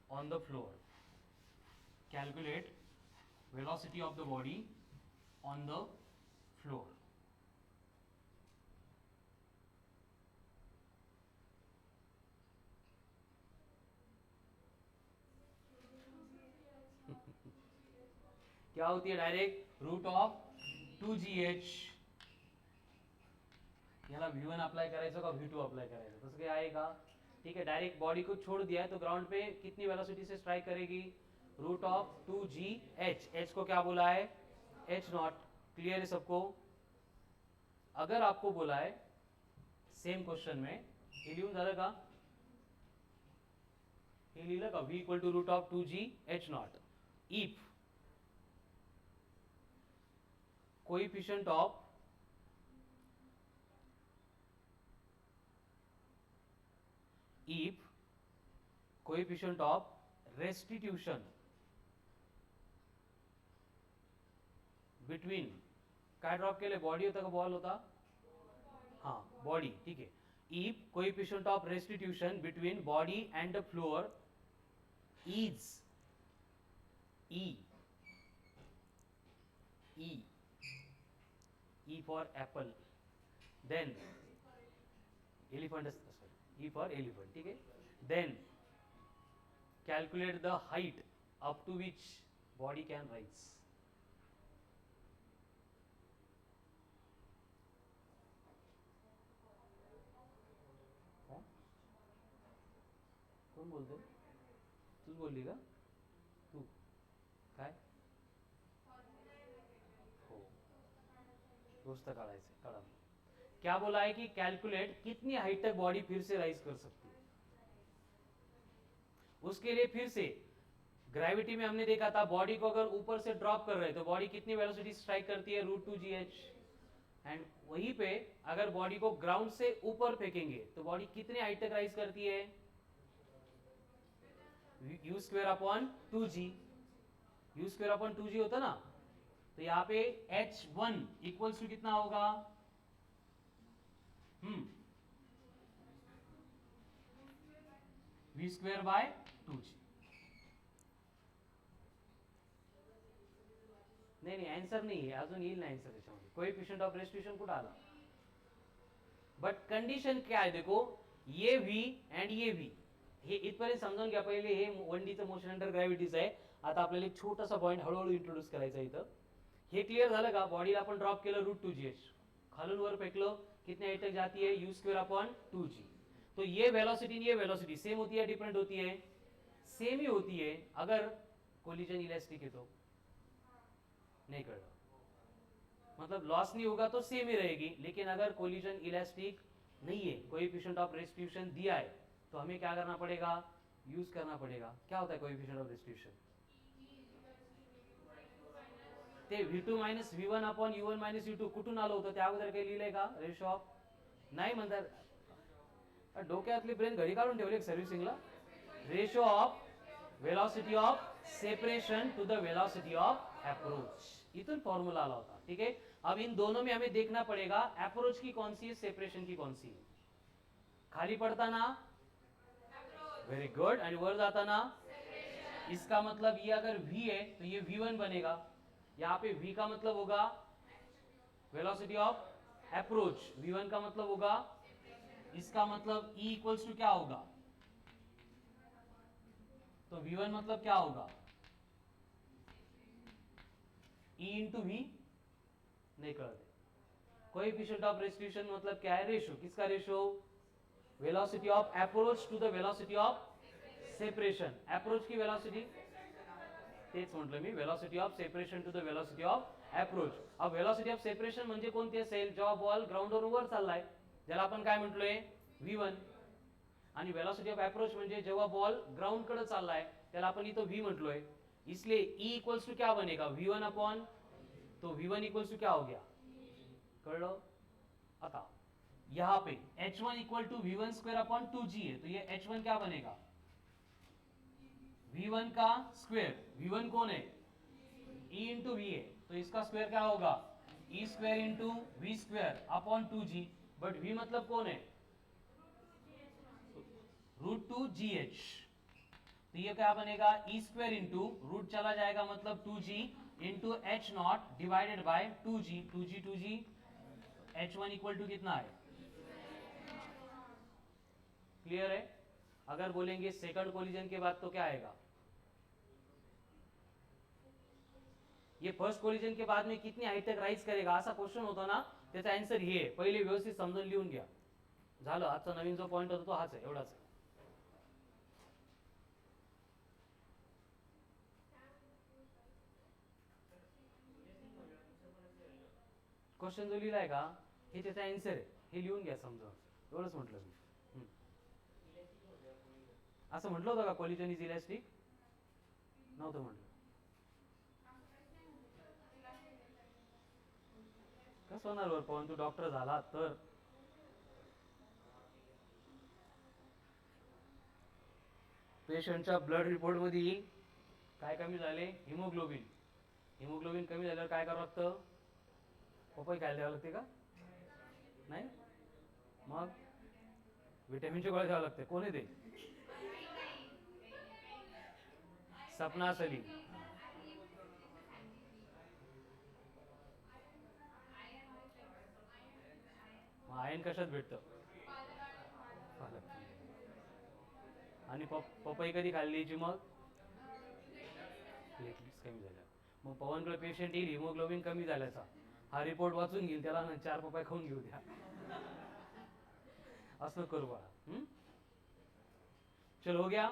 on the floor, calculate velocity of the body on the floor। क्या होती है direct route of 2gh, याला v1 apply करायचं का v2 apply करायचं, तसं काय आहे का, ठीक है। डायरेक्ट बॉडी को छोड़ दिया है तो ग्राउंड पे कितनी वेलोसिटी से स्ट्राइक करेगी, रूट ऑफ 2gh, h को क्या बोला है h नॉट, क्लियर है सबको। अगर आपको बोला है सेम क्वेश्चन में हे लिहून झालं का, हे लिहिलं का v equal to root of 2gh naught, if coefficient of if coefficient of restitution between, काय ड्रॉप केले, बॉडी होता का बॉल होता, हाँ बॉडी, ठीक है. if coefficient of restitution between body and the floor is E for apple, then elephant, sorry, E for elephant, ठीक है. then calculate the height up to which body can rise. कोण बोलतो, तूच बोलली का, तू काय, हो दोस्त काढायचे, काढा. क्या बोला है कि कैलकुलेट कितनी हाइट तक बॉडी फिर से राइज कर सकती है. उसके लिए फिर से ग्रेविटी में हमने देखा था बॉडी को अगर ऊपर से ड्रॉप कर रहे तो बॉडी कितनी वेलोसिटी स्ट्राइक करती है, √2gh. एंड वहीं पे अगर बॉडी को ग्राउंड से ऊपर फेंकेंगे तो बॉडी कितनी हाइट तक राइज करती है, u²/2g. u²/2g होता ना, तो यहाँ पे h1 इक्वल्स टू कितना होगा, v²/2g. नाही आन्सर नाही आहे, अजून येईल ना आन्सर त्याच्यामध्ये. कोएफिशिएंट ऑफ रेस्टिट्यूशन कुठं आला, बट कंडिशन काय आहे, देखो ये v एंड ये v, हे इथपर्यंत समजून घ्या पहिले. हे 1Dचं मोशन अंडर ग्रॅव्हिटीचं आहे. आता आपल्याला एक छोटासा पॉईंट हळूहळू इंट्रोड्यूस करायचा इथं. हे क्लिअर झालं का, बॉडीला आपण ड्रॉप केलं √2gh, खालून वर फेकलं, कितने हाइट तक जाती है, u²/2g. तो ये वेलोसिटी सेम होती है, डिफरेंट होती है, सेम ही होती है. अगर कोलिजन इलास्टिक है तो नहीं कर, मतलब लॉस नहीं होगा तो सेम ही रहेगी. लेकिन अगर कोलिजन इलास्टिक नहीं है, कोएफिशिएंट ऑफ रेस्टिट्यूशन दिया है, तो हमें क्या करना पड़ेगा, यूज करना पड़ेगा. क्या होता है कोएफिशिएंट ऑफ रेस्टिट्यूशन, ते v2 - v1 u1 - u2 कुठून आलं होतं, त्या अगोदर काही लिहिलंय का, रेशो ऑफ, नाही म्हणतात, डोक्यातली ब्रेन घडी काढून ठेवली सर्व्हिसिंगला. Ratio of velocity of separation to the velocity of approach, इतना फॉर्मूला आला होता. ठीक है, अब इन दोनों में हमें देखना पड़ेगा अप्रोच की कौन सी है, सेपरेशन की कौन सी है. खाली पड़ता ना, वेरी गुड, एंड वर जाता ना, इसका मतलब ये अगर v है तो ये v1 बनेगा. यहाँ पे v का मतलब होगा वेलोसिटी ऑफ अप्रोच, v1 का मतलब होगा, इसका मतलब E इक्वल्स टू क्या होगा, तो v1 मतलब क्या होगा, E इंटू v, नहीं कर दे. कोएफिशिएंट ऑफ रेस्टिट्यूशन मतलब क्या है, रेशो, किसका ratio, velocity of approach to the velocity of separation. Approach की वेलोसिटी, तेच म्हटलं मी, velocity of separation to the velocity of approach. अब वेलोसिटी ऑफ सेपरेशन म्हणजे कोणती असेल, जेव्हा बॉल ग्राउंडवरून वर चाललाय, ज्याला आपण काय म्हटलोय, v1. आणि वेलोसिटी ऑफ अप्रोच म्हणजे जेव्हा बॉल ग्राउंड कडे चाललाय, त्याला आपण इथं v म्हटलोय. इसलिए E इक्वल्स टू क्या बनेगा, v1 अपॉन, तो v1 इक्वल्स टू क्या हो गया, कळलं. आता यहाँ पे h1 इक्वल टू v1² है, तो ये h1 क्या बनेगा, v1 का स्क्वायर. v1 कौन है, E इंटू वी है, तो इसका स्क्वायर क्या होगा, E² into v²/2g. But v मतलब कौन है, √2gh. तो ये क्या बनेगा, E² इंटू रूट चला जाएगा, मतलब 2g into h0 divided by 2g. 2g h1 equal to कितना है, क्लियर है. अगर बोलेंगे सेकंड कोलिजन के बाद तो क्या आएगा, ये फर्स्ट कोलिजन के बाद में कितनी हाइट तक राइज करेगा, असा क्वेश्चन होता ना, त्याचा आन्सर हे आहे. पहिले व्यवस्थित समजून लिहून घ्या. झालं, आजचा नवीन जो पॉइंट होता तो हाच आहे, एवढाच आहे. क्वेश्चन जो लिहिलाय का, हे त्याचा आन्सर आहे, हे लिहून घ्या समजा, एवढंच म्हटलं मी. असं म्हटलं होतं का कोलिजन इज इलास्टिक, नव्हतं म्हटलं. कसं होणार वर पवन, तू डॉक्टर झाला तर. पेशंटच्या ब्लड रिपोर्टमध्ये येईल काय कमी झाले, हिमोग्लोबिन. हिमोग्लोबिन कमी झाल्यावर काय करावं लागतं, पपई खायला द्यावं लागते का, नाही, मग विटॅमिनची गोळ्या द्यावं लागते. कोण आहे ते, सपना सलीम. मग आयन कशात भेटतं, पालक. आणि पपई कधी खाल्ली याची, मग प्लेटलेट्स कमी झाल्या. मग पवनकडे पेशंट येईल हिमोग्लोबिन कमी झाल्याचा, हा रिपोर्ट वाचून घेईल, त्याला 4 पपई खाऊन घेऊ द्या. असं करू बाळा. चल हो गया.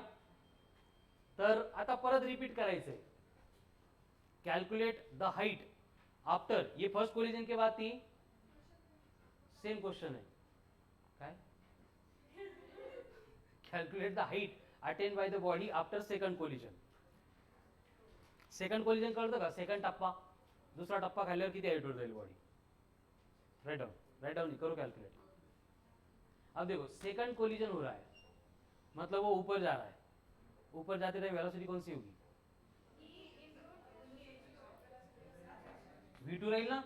तर आता परत रिपीट करायचंय. कैलकुलेट द हाइट आफ्टर, ये फर्स्ट कोलिजन के बाद थी, सेम क्वेश्चन है काय, calculate the height attain bye the body after second collision. Second collision कळतं का, सेकंड टप्पा, दूसरा टप्पा खाल्यावर किती हाइट वर जाईल body, write down, write down करो कैलकुलेट. अब देखो सेकंड कोलिजन हो रहा है, मतलब वो ऊपर जा रहा है, ऊपर जाते टाइम वेलोसिटी कौन सी होगी, v2 राहील ना,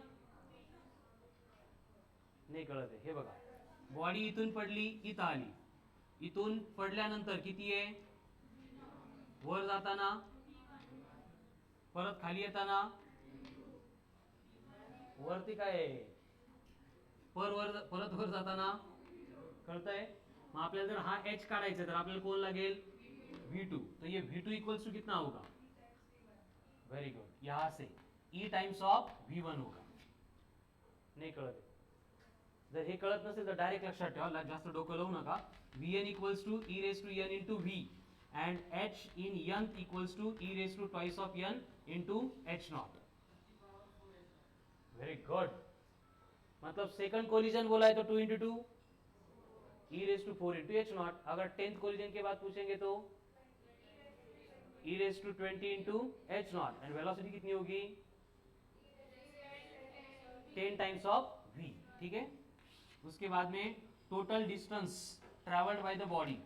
नाही कळत आहे. हे बघा, बॉडी इथून पडली, इथं आली, इथून पडल्यानंतर किती आहे, वर जाताना, परत खाली येताना, वरती काय आहे, परत वर जाताना, कळतंय. मग आपल्याला जर हा h काढायचा तर आपल्याला कोण लागेल, v2. तो ये v2 इक्वल्स टू कितना होगा, वेरी गुड, यहां से e टाइम्स ऑफ v1 होगा. नाही कळत, जर हे कळत नसेल तर डायरेक्ट लक्षात ठेवा, जास्त डोकं लावू नका. vn equals to e raise to n into v and h in n equals to e raised to twice of n into h naught. Very good. मतलब सेकंड कोलिजन बोला है तो 2 into 2 e raise to 4 into h naught. अगर 10th collision के बाद पूछेंगे तो e raise to 20 into h naught. And velocity कितनी होगी, 10 टाइम्स ऑफ v. ठीक है. उसके बाद में total distance travelled by the body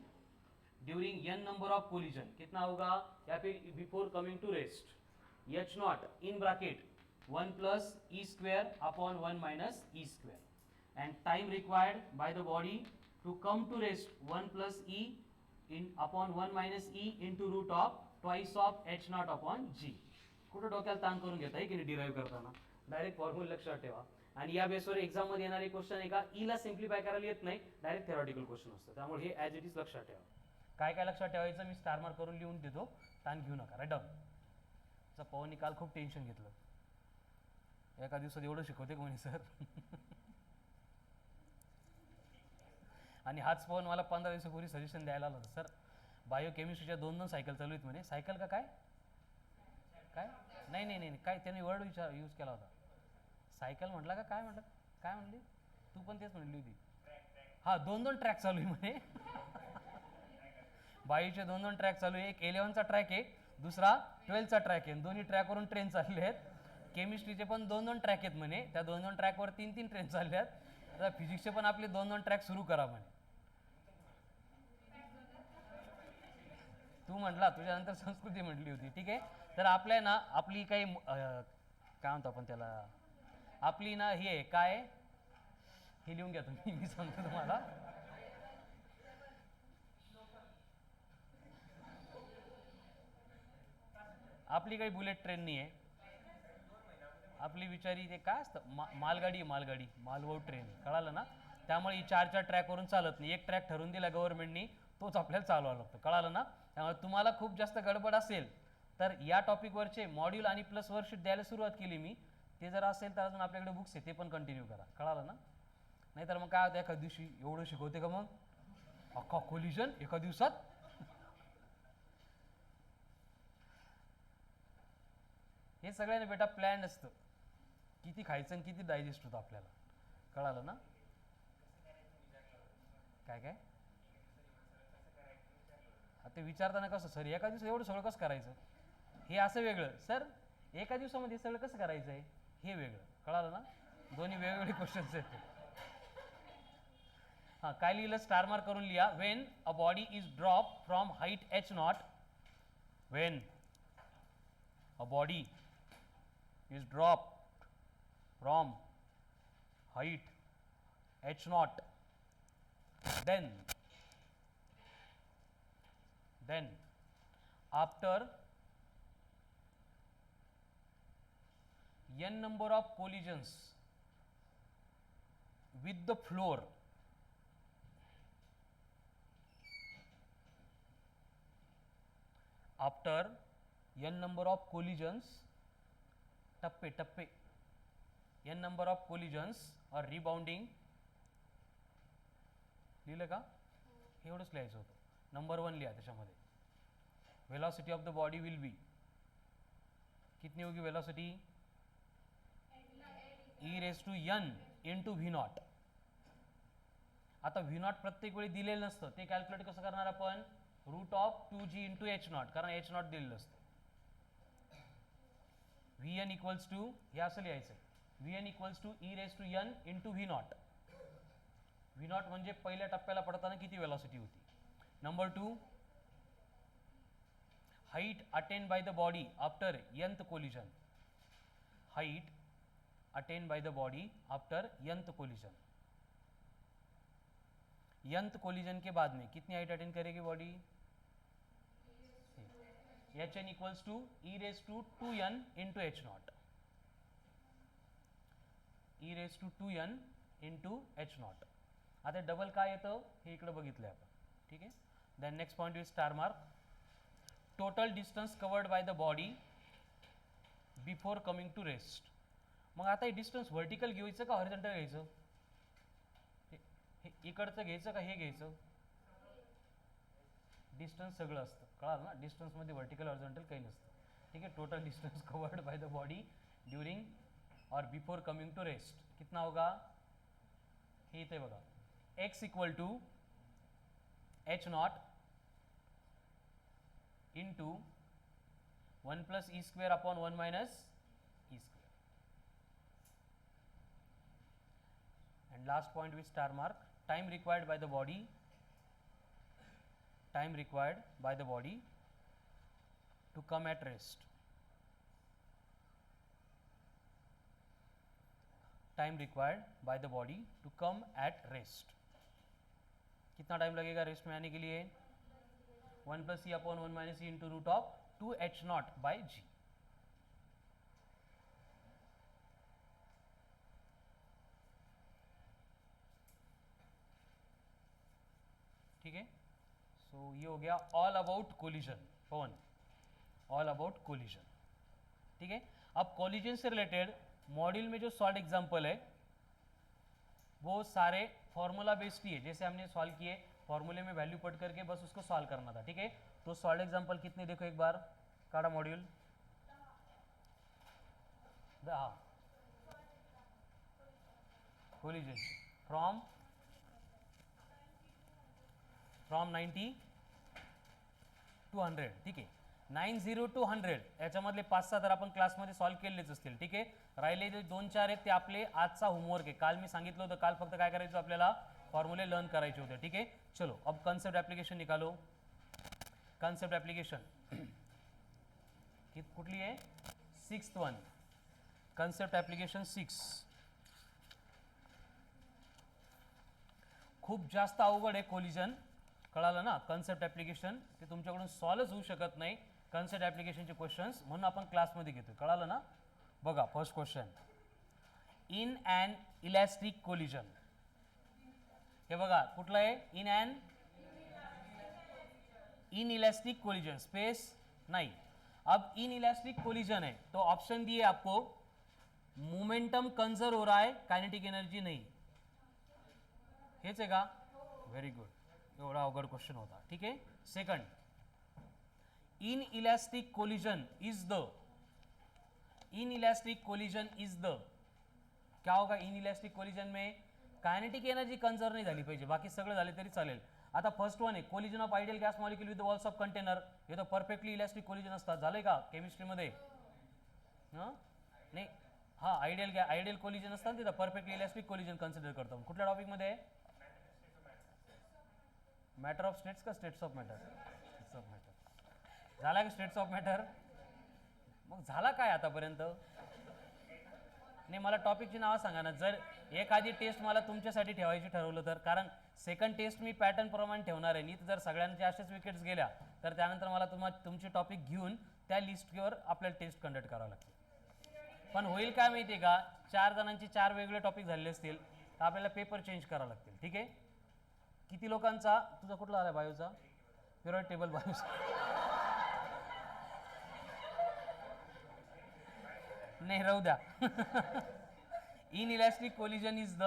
during n number of collision कितना होगा, या फिर before coming to rest, h naught in bracket 1 plus e square upon 1 minus e square, and time required by the body to come to rest 1 plus e in upon 1 minus e into root of twice of h naught upon g. कुठं डोक्याला ताण करून घेता आहे की नाही derive करताना, direct formula लक्षात ठेवा. आणि या बेसवर एक्झाम मध्ये येणारे क्वेश्चन आहे का, ई ला सिम्प्लिफाय करायला येत नाही, डायरेक्ट थेरॉटिकल क्वेश्चन असतं. त्यामुळे हे ॲज इट इज लक्षात ठेवा. काय काय लक्षात ठेवायचं मी स्टार मार्क करून लिहून देतो, ताण घेऊ नका. Right down. पवनने काल खूप टेन्शन घेतलं, एका दिवसात एवढं शिकवते कोणी सर. आणि हाच पवन मला 15 दिवसापूर्वी सजेशन द्यायला आलं होतं, सर बायोकेमिस्ट्रीच्या 2 सायकल चालू आहेत म्हणे. सायकल का काय काय, नाही नाही नाही काय, त्याने वर्ड यूज केला होता, सायकल म्हटला का काय, म्हटलं काय म्हणली तू पण तेच म्हणली होती. हा 2 ट्रॅक चालू आहे म्हणे. बायोचे 2 ट्रॅक चालू आहे, एक 11चा ट्रॅक आहे, दुसरा 12चा ट्रॅक आहे. दोन्ही ट्रॅकवरून ट्रेन चालले आहेत. केमिस्ट्रीचे पण 2 ट्रॅक आहेत म्हणे, त्या 2 ट्रॅकवर 3 ट्रेन चालले आहेत. तर फिजिक्सचे पण आपले 2 ट्रॅक सुरू करा म्हणे. तू म्हटला, तुझ्यानंतर संस्कृती म्हटली होती. ठीक आहे. तर आपल्या ना आपली काही काय म्हणतो आपण त्याला, आपली ना हे काय, हे लिहून घ्या तुम्ही, मी सांगतो तुम्हाला. आपली काही बुलेट ट्रेन नाही आहे, आपली विचारी ते काय असतं, मालगाडी आहे, मालगाडी, मालवाहू ट्रेन, कळालं ना. त्यामुळे ही 4 ट्रॅकवरून चालत नाही. एक ट्रॅक ठरवून दिला गव्हर्नमेंटनी, तोच आपल्याला चालवावा लागतो, कळालं ना. त्यामुळे तुम्हाला खूप जास्त गडबड असेल तर या टॉपिकवरचे मॉड्यूल आणि प्लस वर्कशीट द्यायला सुरुवात केली मी, ते जर असेल तर अजून आपल्याकडे बुक्स आहे, ते पण कंटिन्यू करा, कळालं ना. नाहीतर मग काय होतं, एका दिवशी एवढं शिकवते का मग अख्खा कोलिजन एका दिवसात. हे सगळ्यांनी बेटा प्लॅन असतं, किती खायचं आणि किती डायजेस्ट होतं आपल्याला, कळालं ना. काय काय ते विचारताना कसं, सर एका दिवसात एवढं सगळं कसं करायचं, हे असं वेगळं, सर एका दिवसामध्ये सगळं कसं करायचं आहे हे वेगळं, कळालं ना. दोन्ही वेगवेगळे क्वेश्चन्स आहेत. हां काय लिहिलं स्टार मार्क करून लिहा. When a body is drop from height H not, when a body is drop from height h naught, then after n number of collisions with the floor, after n number of collisions, टप्पे टप्पे n number of collisions or rebounding, लिहिलं का? एवढंच लिहायचं होतं. Number 1 लिहा त्याच्यामध्ये. Velocity of the body will be, कितनी होगी velocity? E raise to n into v naught. आता व्ही नॉट प्रत्येक वेळी दिलेलं नसतं, ते कॅल्क्युलेट कसं करणार आपण? Root of 2g into h naught, कारण एच नॉट दिलेलं असतं. व्ही एन इक्वल्स टू, हे असं लिहायचं, v n equals to e raise to n into v naught. V naught म्हणजे पहिल्या टप्प्याला पडताना किती वेलॉसिटी होती. Number 2, height attained by the body after nth collision, height attained by the body after nth collision. nth collision के बाद में कितनी हाइट अटेन करेगी body? H n equals to e raise to 2n into h naught, e raise to 2n into h naught. आता double काय येतं हे इकडे बघितलंय आपण, ठीक आहे. Then next point is star mark. Total distance covered by the body before coming to rest. मग आता हे डिस्टन्स व्हर्टिकल घ्यायचं का हॉरिझॉन्टल घ्यायचं? हे इकडचं घ्यायचं का हे घ्यायचं? डिस्टन्स सगळं असतं, कळालं ना. डिस्टन्समध्ये व्हर्टिकल हॉरिझॉन्टल काही नसतं, ठीक आहे. Total distance covered by the body during और बिफोर कमिंग टू रेस्ट कितना होगा? हे इथे बघा, x equal to h naught into 1 plus e square upon 1 minus e square. And last point with star mark, time required by the body, time required by the body to come at rest, time required by the body to come at rest. कितना time लगेगा rest में आने के लिए? 1 plus E upon 1 minus E into root of 2h naught by G. ठीक है. So ये हो गया all about collision. Pavan, all about collision, ठीक है. अब कोलिजन से रिलेटेड मॉड्यूल में जो सॉल्व एग्जांपल है वो सारे फॉर्मूला बेस्ड ही है. जैसे हमने सॉल्व किए फॉर्मूले में वैल्यू पुट करके बस उसको सॉल्व करना था, ठीक है. तो सॉल्व एग्जांपल कितने देखो एक बार, काड़ा मॉड्यूल 10 कोलिजन फ्रॉम 90 टू 100, ठीक आहे. 90 टू 100 याच्यामधले 5-6 तर आपण क्लासमध्ये सॉल्व केलेच असतील, ठीक आहे. राहिले जे 2-4 आहेत ते आपले आजचा होमवर्क आहे. काल मी सांगितलं होतं, काल फक्त काय करायचं आपल्याला? फॉर्म्युले लर्न करायचे होते, ठीक है. चलो अब कंसेप्ट एप्लीकेशन निकालो. कंसेप्ट एप्लीकेशन कुठली आहे? 6th one. Concept application 6. खूप जास्त अवघड आहे कोलिजन, कळालं ना. कन्सेप्ट ॲप्लिकेशन ते तुमच्याकडून सॉल्वच होऊ शकत नाही कन्सेप्ट ॲप्लिकेशनचे क्वेश्चन्स, म्हणून आपण क्लासमध्ये घेतो, कळालं ना. बघा first question, inelastic collision. हे बघा कुठलं आहे? इन इलास्टिक कोलिजन, स्पेस नहीं. अब इन इलास्टिक कोलिजन है तो ऑप्शन दिए आपको, मोमेंटम कंजर्व हो रहा है, काइनेटिक एनर्जी नहीं. हेच आहे का? Very good. एवढा अवघड क्वेश्चन होता, ठीक है. Second, in elastic collision is the, in elastic collision is the, क्या होगा इन इलास्टिक कोलिजन में? कायनेटिक एनर्जी कंजर्व नाही झाली पाहिजे, बाकी सगळं झाले तरी चालेल. आता फर्स्ट वन आहे collision of ideal gas molecule with walls of container. हे तर परफेक्टली इलास्टिक कोलिजन असतात. झालंय का केमिस्ट्रीमध्ये? नाही, हां आयडियल कोलिजन असतात, तिथं परफेक्टली इलास्टिक कोलिजन कन्सिडर करतो. कुठल्या टॉपिकमध्ये? मॅटर ऑफ स्टेट्स का states of matter? States of matter झाला का स्टेट्स ऑफ मॅटर? मग झाला काय आतापर्यंत? नाही, मला टॉपिकची नावं सांगा ना. जर एखादी टेस्ट मला तुमच्यासाठी ठेवायची ठरवलं तर, कारण सेकंड टेस्ट मी पॅटर्न प्रमाणे ठेवणार आहे. नाही जर सगळ्यांच्या अशाच विकेट्स गेल्या तर त्यानंतर मला तुमची टॉपिक घेऊन त्या लिस्टवर आपल्याला टेस्ट कंडक्ट करावं लागते. पण होईल काय माहिती आहे का, 4 जणांचे 4 वेगळे टॉपिक झाले असतील तर आपल्याला पेपर चेंज करावं लागतील. ठीक आहे. किती लोकांचा? तुझा कुठला आला बायोचा? Period table बायोचा. नहीं रहू द्या. In elastic collision is the,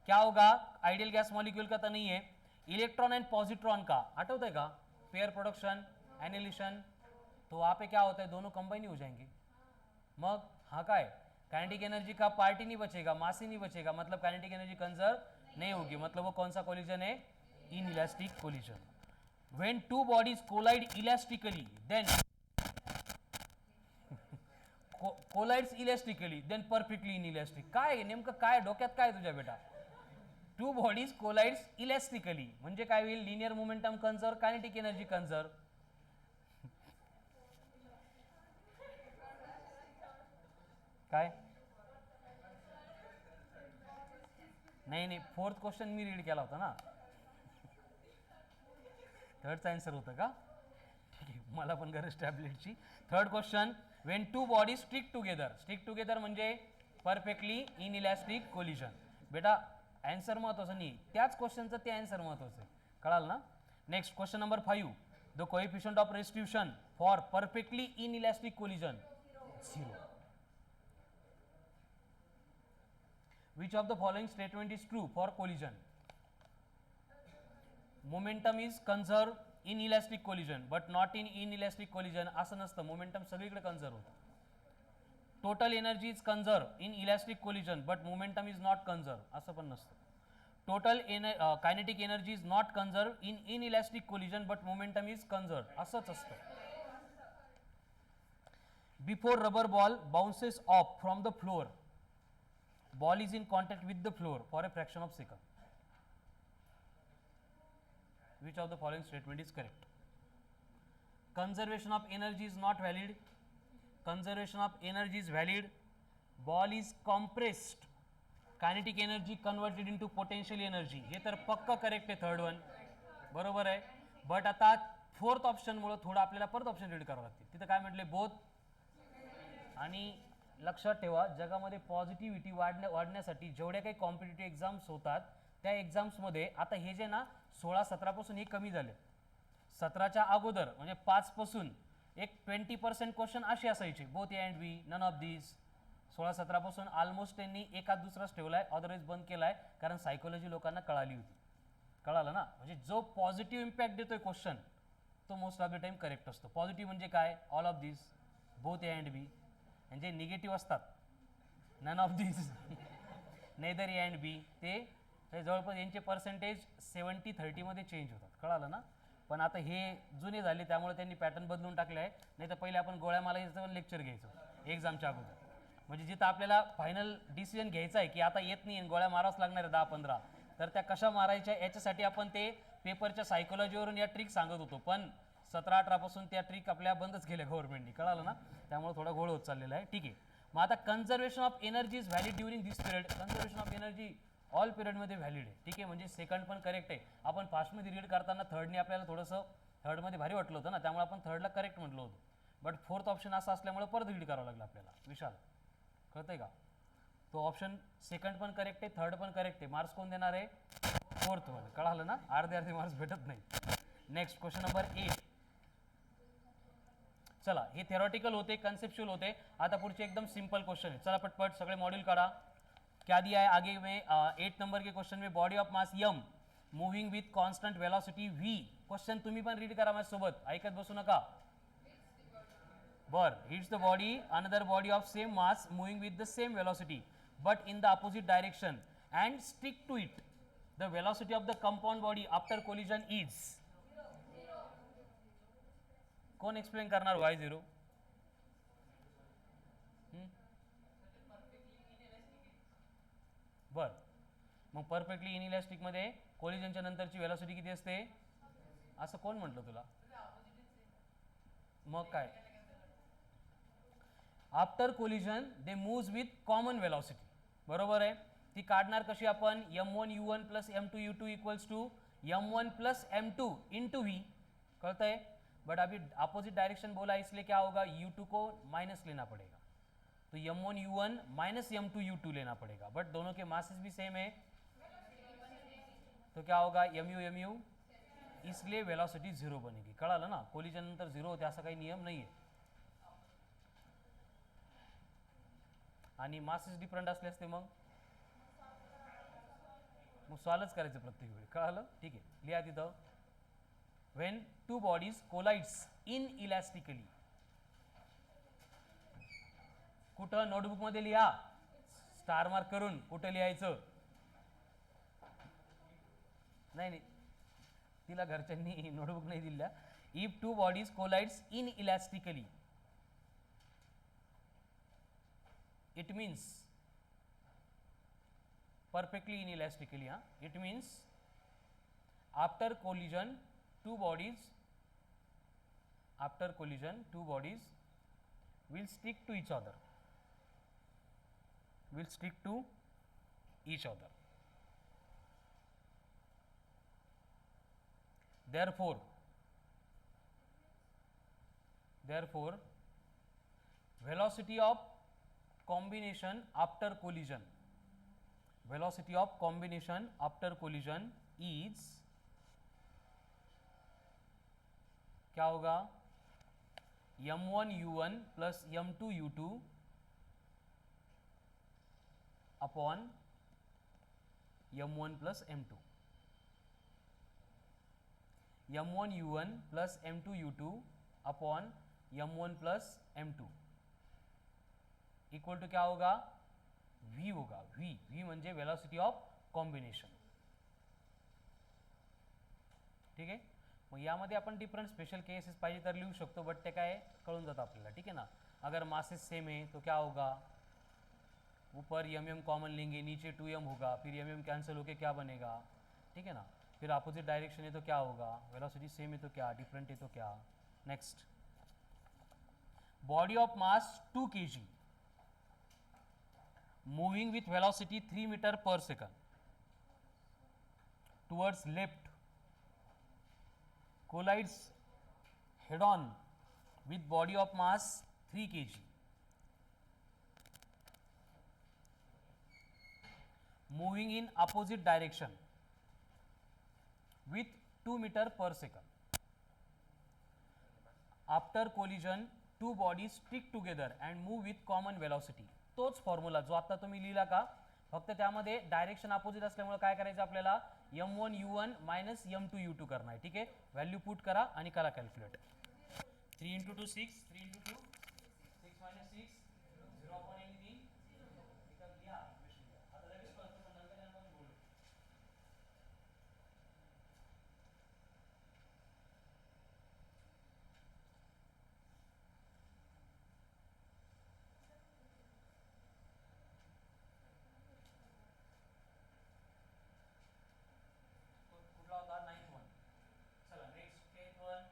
क्या होगा, आइडियल गैस मॉलिक्यूल का तो नहीं है, इलेक्ट्रॉन एंड पॉजिट्रॉन का. आठवत है का? Pair production, annihilation. तो वहाँ पे क्या होता है, दोनों कंबाइन ही हो जाएंगे. मग हाँ काय, काइनेटिक एनर्जी का पार्ट ही नहीं बचेगा, मास ही नहीं बचेगा, मतलब काइनेटिक एनर्जी कंजर्व नहीं होगी. मतलब वो कौन सा कोलिजन है? In elastic collision. When two bodies collide elastically then collides elastically then perfectly inelastic. काय नेमकं काय डोक्यात काय तुझ्या बेटा? टू बॉडीज कोलाइड्स इलास्टिकली म्हणजे काय होईल? Linear momentum conserve, kinetic energy conserve. काय? नाही नाही, फोर्थ क्वेश्चन मी रीड केला होता ना. थर्डचा आन्सर होतं का? ठीक आहे, मला पण गरज टॅबलेटची. Third question, when two body stick together. Stick together म्हणजे परफेक्टली इन इलास्टिक कोलिजन. बेटा आन्सर महत्वाचं नाही, त्याच क्वेश्चनचं ते आन्सर महत्वाचं आहे. कळालं ना? Next question number 5. The coefficient of restitution for perfectly in elastic collision 0. Which of the following statement is true for collision? Momentum is conserved in elastic collision but not in inelastic collision. असं नसतं, momentum सगळीकडे conserve होतं. Total energy is conserve in elastic collision but momentum is not conserve, असं पण नसतं. Total kinetic energy is not conserve in inelastic collision but momentum is conserve, असंच असतं. Before rubber ball bounces off from the floor, ball is in contact with the floor for a fraction of second. Which of the following statement is correct? Conservation of energy is not valid. Conservation of energy is valid. Ball is compressed. Kinetic energy converted into potential energy. हे तर पक्का correct आहे. Third one बरोबर आहे. But आता fourth option मुळे थोडं आपल्याला परत option read करावं लागते. तिथं काय म्हटले? बोथ. आणि लक्षात ठेवा, जगामध्ये पॉझिटिव्हिटी वाढण्यासाठी जेवढ्या काही कॉम्पिटिटिव्ह एक्झाम्स होतात त्या एक्झाम्समध्ये आता हे जे ना 16-17 पासून हे कमी झाले. 17च्या अगोदर म्हणजे 5 पासून एक 20% क्वेश्चन असे असायचे, both A and B, none of this. 16-17 पासून ऑलमोस्ट त्यांनी एखाद दुसराच ठेवलाय, अदरवाईज बंद केलाय, कारण सायकोलॉजी लोकांना कळाली होती. कळालं ना? म्हणजे जो पॉझिटिव्ह इम्पॅक्ट देतोय क्वेश्चन तो most of the time correct असतो. पॉझिटिव्ह म्हणजे काय? All of this, both A and B. म्हणजे निगेटिव्ह असतात, none of this, neither A and B. ते जवळपास यांचे पर्सेंटेज 70-30 मध्ये चेंज होतात. कळालं ना? पण आता हे जुने झाले त्यामुळे त्यांनी पॅटर्न बदलून टाकले आहे. नाही तर पहिले आपण गोळ्या मारायचं पण लेक्चर घ्यायचो एक्झामच्या अगोदर. म्हणजे जिथं आपल्याला फायनल डिसिजन घ्यायचा आहे की आता येत नाही, गोळ्या मारावंच लागणार आहे 10-15, तर त्या कशा मारायच्या याच्यासाठी आपण ते पेपरच्या सायकोलॉजीवरून या ट्रिक सांगत होतो. पण 17-18 पासून त्या ट्रिक आपल्या बंदच केल्या गव्हर्नमेंटनी. कळालं ना? त्यामुळे थोडा घोळ होत चाललेला आहे. ठीक आहे. मग आता conservation of energy is valid during this period. Conservation of energy all पिरियडमध्ये व्हॅलिड आहे. ठीक आहे. म्हणजे सेकंड पण करेक्ट आहे. आपण फास्टमध्ये रीड करताना थर्डने आपल्याला थोडंसं थर्डमध्ये भारी वाटलं होतं ना, त्यामुळे आपण थर्डला करेक्ट म्हटलं होतं. बट फोर्थ ऑप्शन असा असल्यामुळे परत रीड करावं लागलं आपल्याला. विशाल कळतंय का? तो ऑप्शन सेकंड पण करेक्ट आहे, थर्ड पण करेक्ट आहे. मार्क्स कोण देणार आहे? Fourth one. कळालं ना? अर्धे मार्क्स भेटत नाही. Next question number 8. चला, हे थेरोटिकल होते, कन्सेप्चुअल होते. आता पुढचे एकदम सिंपल क्वेश्चन है. चला पटपट सगळे मॉड्यूल काढा. क्या दिया है आगे में? 8 नंबर के क्वेश्चन में body of mass m moving with constant velocity v. Question तुम्ही पण रीड करा माझ्यासोबत, ऐकत बसू नका. बर, hits the body another body of same mass moving with the same velocity but in the opposite direction and stick to it. The velocity of the compound body after collision is. कोण explain करणार y0? बर, मग perfectly inelastic मध्ये कोलिजनच्या नंतरची velocity किती असते? असं कोण म्हटलं तुला? मग काय, after collision they moves with common velocity, बरोबर आहे. ती काढणार कशी आपण, m1u1 plus m2u2 equals to m1 plus m2 into v, कळता है. बट अभी अपोजिट डायरेक्शन बोला इसलिए क्या होगा, u2 को माइनस लेना पड़ेगा, तो m1u1 माइनस m2u2 लेना पड़ेगा, बट दोनों के मासेस भी सेम है, तो क्या होगा mu इसलिए वेलॉसिटी झिरो बनेगी. कळालं ना, कोलिजन नंतर झिरो होते असा काही नियम नाही आहे. आणि मासेस डिफरंट असले असते मग सॉल्वच करायचं प्रत्येक वेळी. कळालं, ठीक आहे. लिहा तिथं, व्हेन टू बॉडीज कोलाइड्स इन इलॅस्टिकली. कुठं, नोटबुकमध्ये लिहा, स्टार मार्क करून. कुठं लिहायचं, नाही नाही, तिला घरच्यांनी नोटबुक नाही दिल्या. If two bodies collides inelastically, it means perfectly inelastically, it means after collision two bodies will stick to each other, therefore velocity of combination after collision is क्या होगा, m1u1 plus m2u2 upon m1 plus m2, m1u1 plus m2u2 upon m1 plus m2 equal to क्या होगा, v होगा. v म्हणजे velocity of combination. ठीक आहे. मग यामध्ये आपण डिफरंट स्पेशल केसेस पाहिजे तर लिहू शकतो, बट ते काय कळून जातं आपल्याला. ठीक है ना. अगर मासेस सेम है तो क्या होगा, ऊपर m कॉमन लेंगे, नीचे 2m होगा, फिर m कैंसिल होके क्या बनेगा. ठीक है ना. फिर अपोजिट डायरेक्शन है तो क्या होगा, वेलोसिटी सेम है तो क्या, डिफरेंट है तो क्या. Next, body of mass 2 kg moving with velocity 3 meter per second towards left collides head on with body of mass 3 kg moving in opposite direction with 2 meter per second. After collision two bodies stick together and move with common velocity. तोच formula जो आता तुम्ही लिहिला का, फक्त त्यामध्ये direction opposite असल्यामुळे काय करायचं आपल्याला, m1u1 मायनस m2u2 करणार आहे. ठीक आहे. व्हॅल्यू पुट करा आणि करा कॅल्क्युलेट. 3 × 2 6, 3 × 2 6 minus 6 0 upon anything. लिहा आता लगेच कळतं, पण नंतर आपण बोलू. कुठला होता, 9th one. चला next 10th one.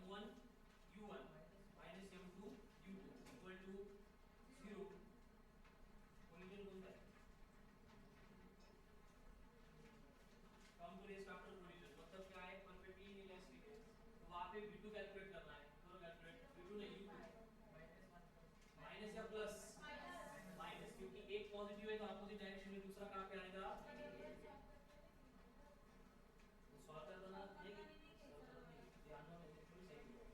m1 u1 minus m2 u2 equal to 0. Collision कौन सा है? Come to rest after collision मतलब क्या है? परफेक्टली इनइलास्टिक है, तो वहां पे v2 कैलकुलेट करना है। करो कैलकुलेट, v2 नहीं u2 माइनस या प्लस माइनस, क्योंकि एक पॉजिटिव है तो अपोजिट डायरेक्शन में दूसरा कहां पे आएगा? सॉल्व कर देना नहीं, ध्यान में थोड़ी सही है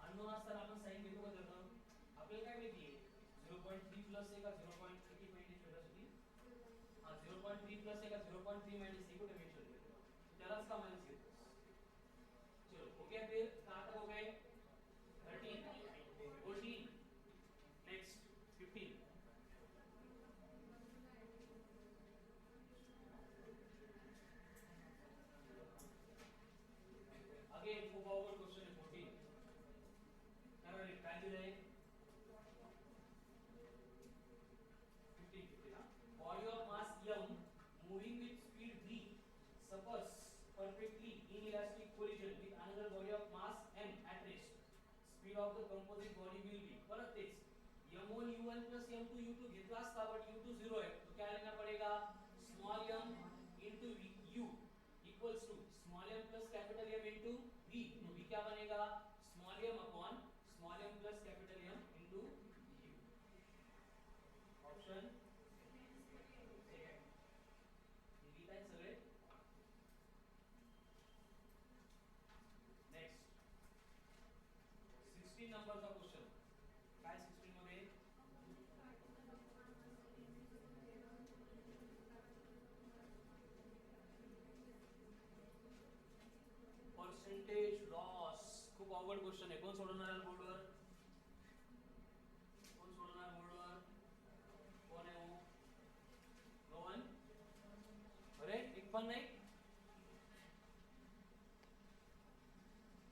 अननोन असताना आपण साइन घेतो का करतो? आपल्याला काय माहिती आहे 0.3 प्लस आहे का 0.80 माहिती शोधायसाठी? हां 0.3 प्लस आहे का 0.3 माइनस है कुठे मेंशन केलं, त्यालाच का माइनस घेतो। चलो हो गया, फिर कहां तक हो गए? 13 14 नेक्स्ट 15। अगेन खूप अवघड क्वेश्चन है 14। करा रे काय दिलंय? 15 ना। Body of mass m moving with speed v suffers perfectly inelastic collision with another body of mass m at rest. Speed of the composite body will be, परत तेच m1 u1 plus m2 u2 घेतला असता but u2 0 है तो क्या लेना पड़ेगा? Small m into u equals to small m plus capital M into v। तो v क्या बनेगा? Small m upon small m plus capital M into u। Option second ये लिहित आहेत सगळे। नेक्स्ट 16 नंबरचा क्वेश्चन काय 16 मध्ये? परसेंटेज लॉस, खूप अवघड क्वेश्चन आहे। कोण सोडवणार आहे बोर्डवर? कोण सोडवणार बोर्डवर? कोण आहे वो? No one? अरे एक पण नाही?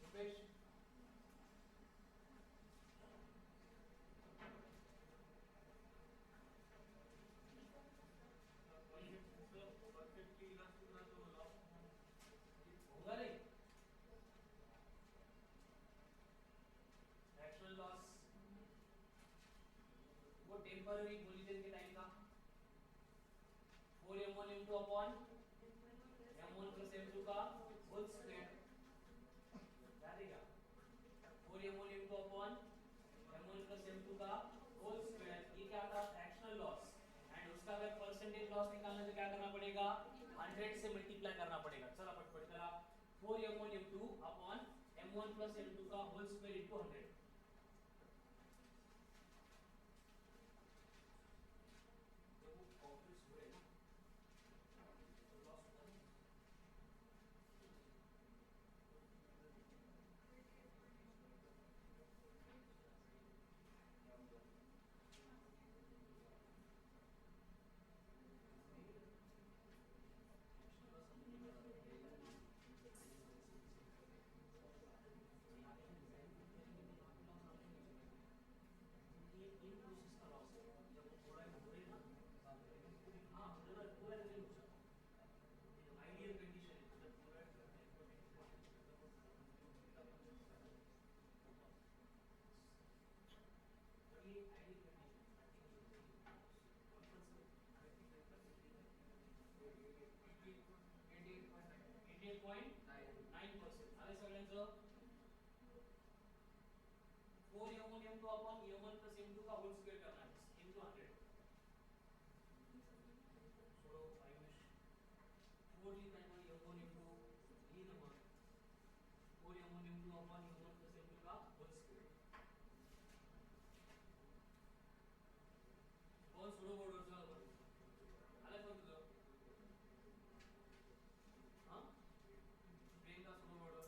रुपेश परफेक्टली इलास्टिक ना तो लॉ होगा रे। फ्रैक्शनल लॉस वो टेम्पररी कोलिजन के टाइम का 4m1 m2 upon m1 plus m2 का होल स्क्वायर, याद है क्या? 4m1 m2 upon m1 plus m2 का होल स्क्वायर, ये क्या था? Fractional loss. एंड उसका अगर परसेंटेज लॉस निकालना तो क्या करना पड़ेगा? 100 से मल्टीप्लाई करना पड़ेगा। चला फटफट करा, 4m1 m2 upon m1 plus m2 का होल स्क्वायर इनटू 100। कौन सोडो बोर्डवर चला बरं आलं पण तुझं? हां प्रियंका सोडो बोर्डवर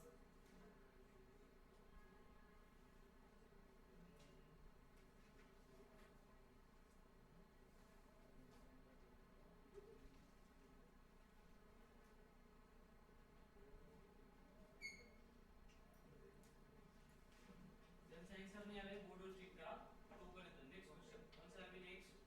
ज्यांचा आन्सर नाही आलाय बोर्डवर चेक करा तोपर्यंत next question answer B next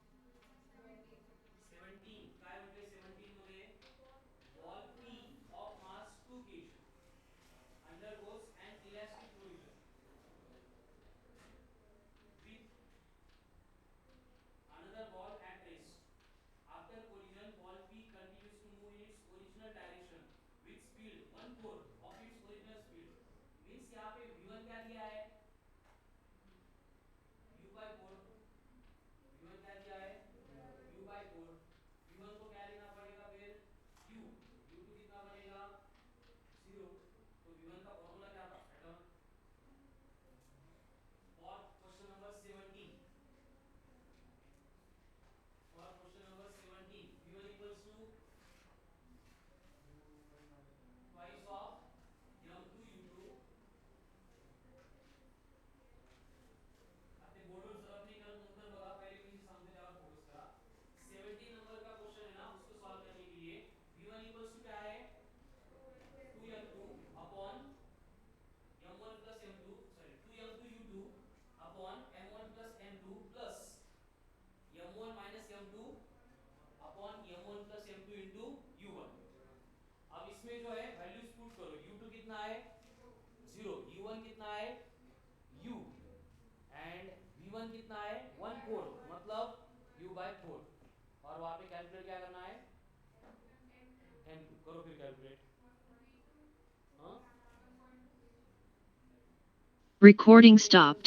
4 of its original speed means यहाँ पे v1 क्या दिया है u by 4 v1 क्या दिया है u by 4 v1 को क्या लेना पड़ेगा फिर u u2 कितना बनेगा 0 तो v1 का फॉर्मूला क्या था पैटर्न और क्वेश्चन नंबर 17 और question number 17 v1 equals to twice of m2 u2 अपने बोर्ड वर सरफ नहीं करत नंतर बघा पहिले मी जे सांगतो त्यावर फोकस करा 17 नंबर का क्वेश्चन है ना उसको सॉल्व करने के लिए v1 इक्वल्स टू क्या है 2m2 upon m1 plus m2 sorry 2m2 u2 upon m1 plus m2 plus m1 minus m2 upon m1 plus m2 into u1। अब इसमें जो है वैल्यूज पुट करो u2 कितना है 0 u1 कितना है u एंड v1 कितना है 1/4 मतलब u by 4 और वहां पे कैलकुलेट क्या करना है m2 करो फिर कैलकुलेट हाँ Recording stopped.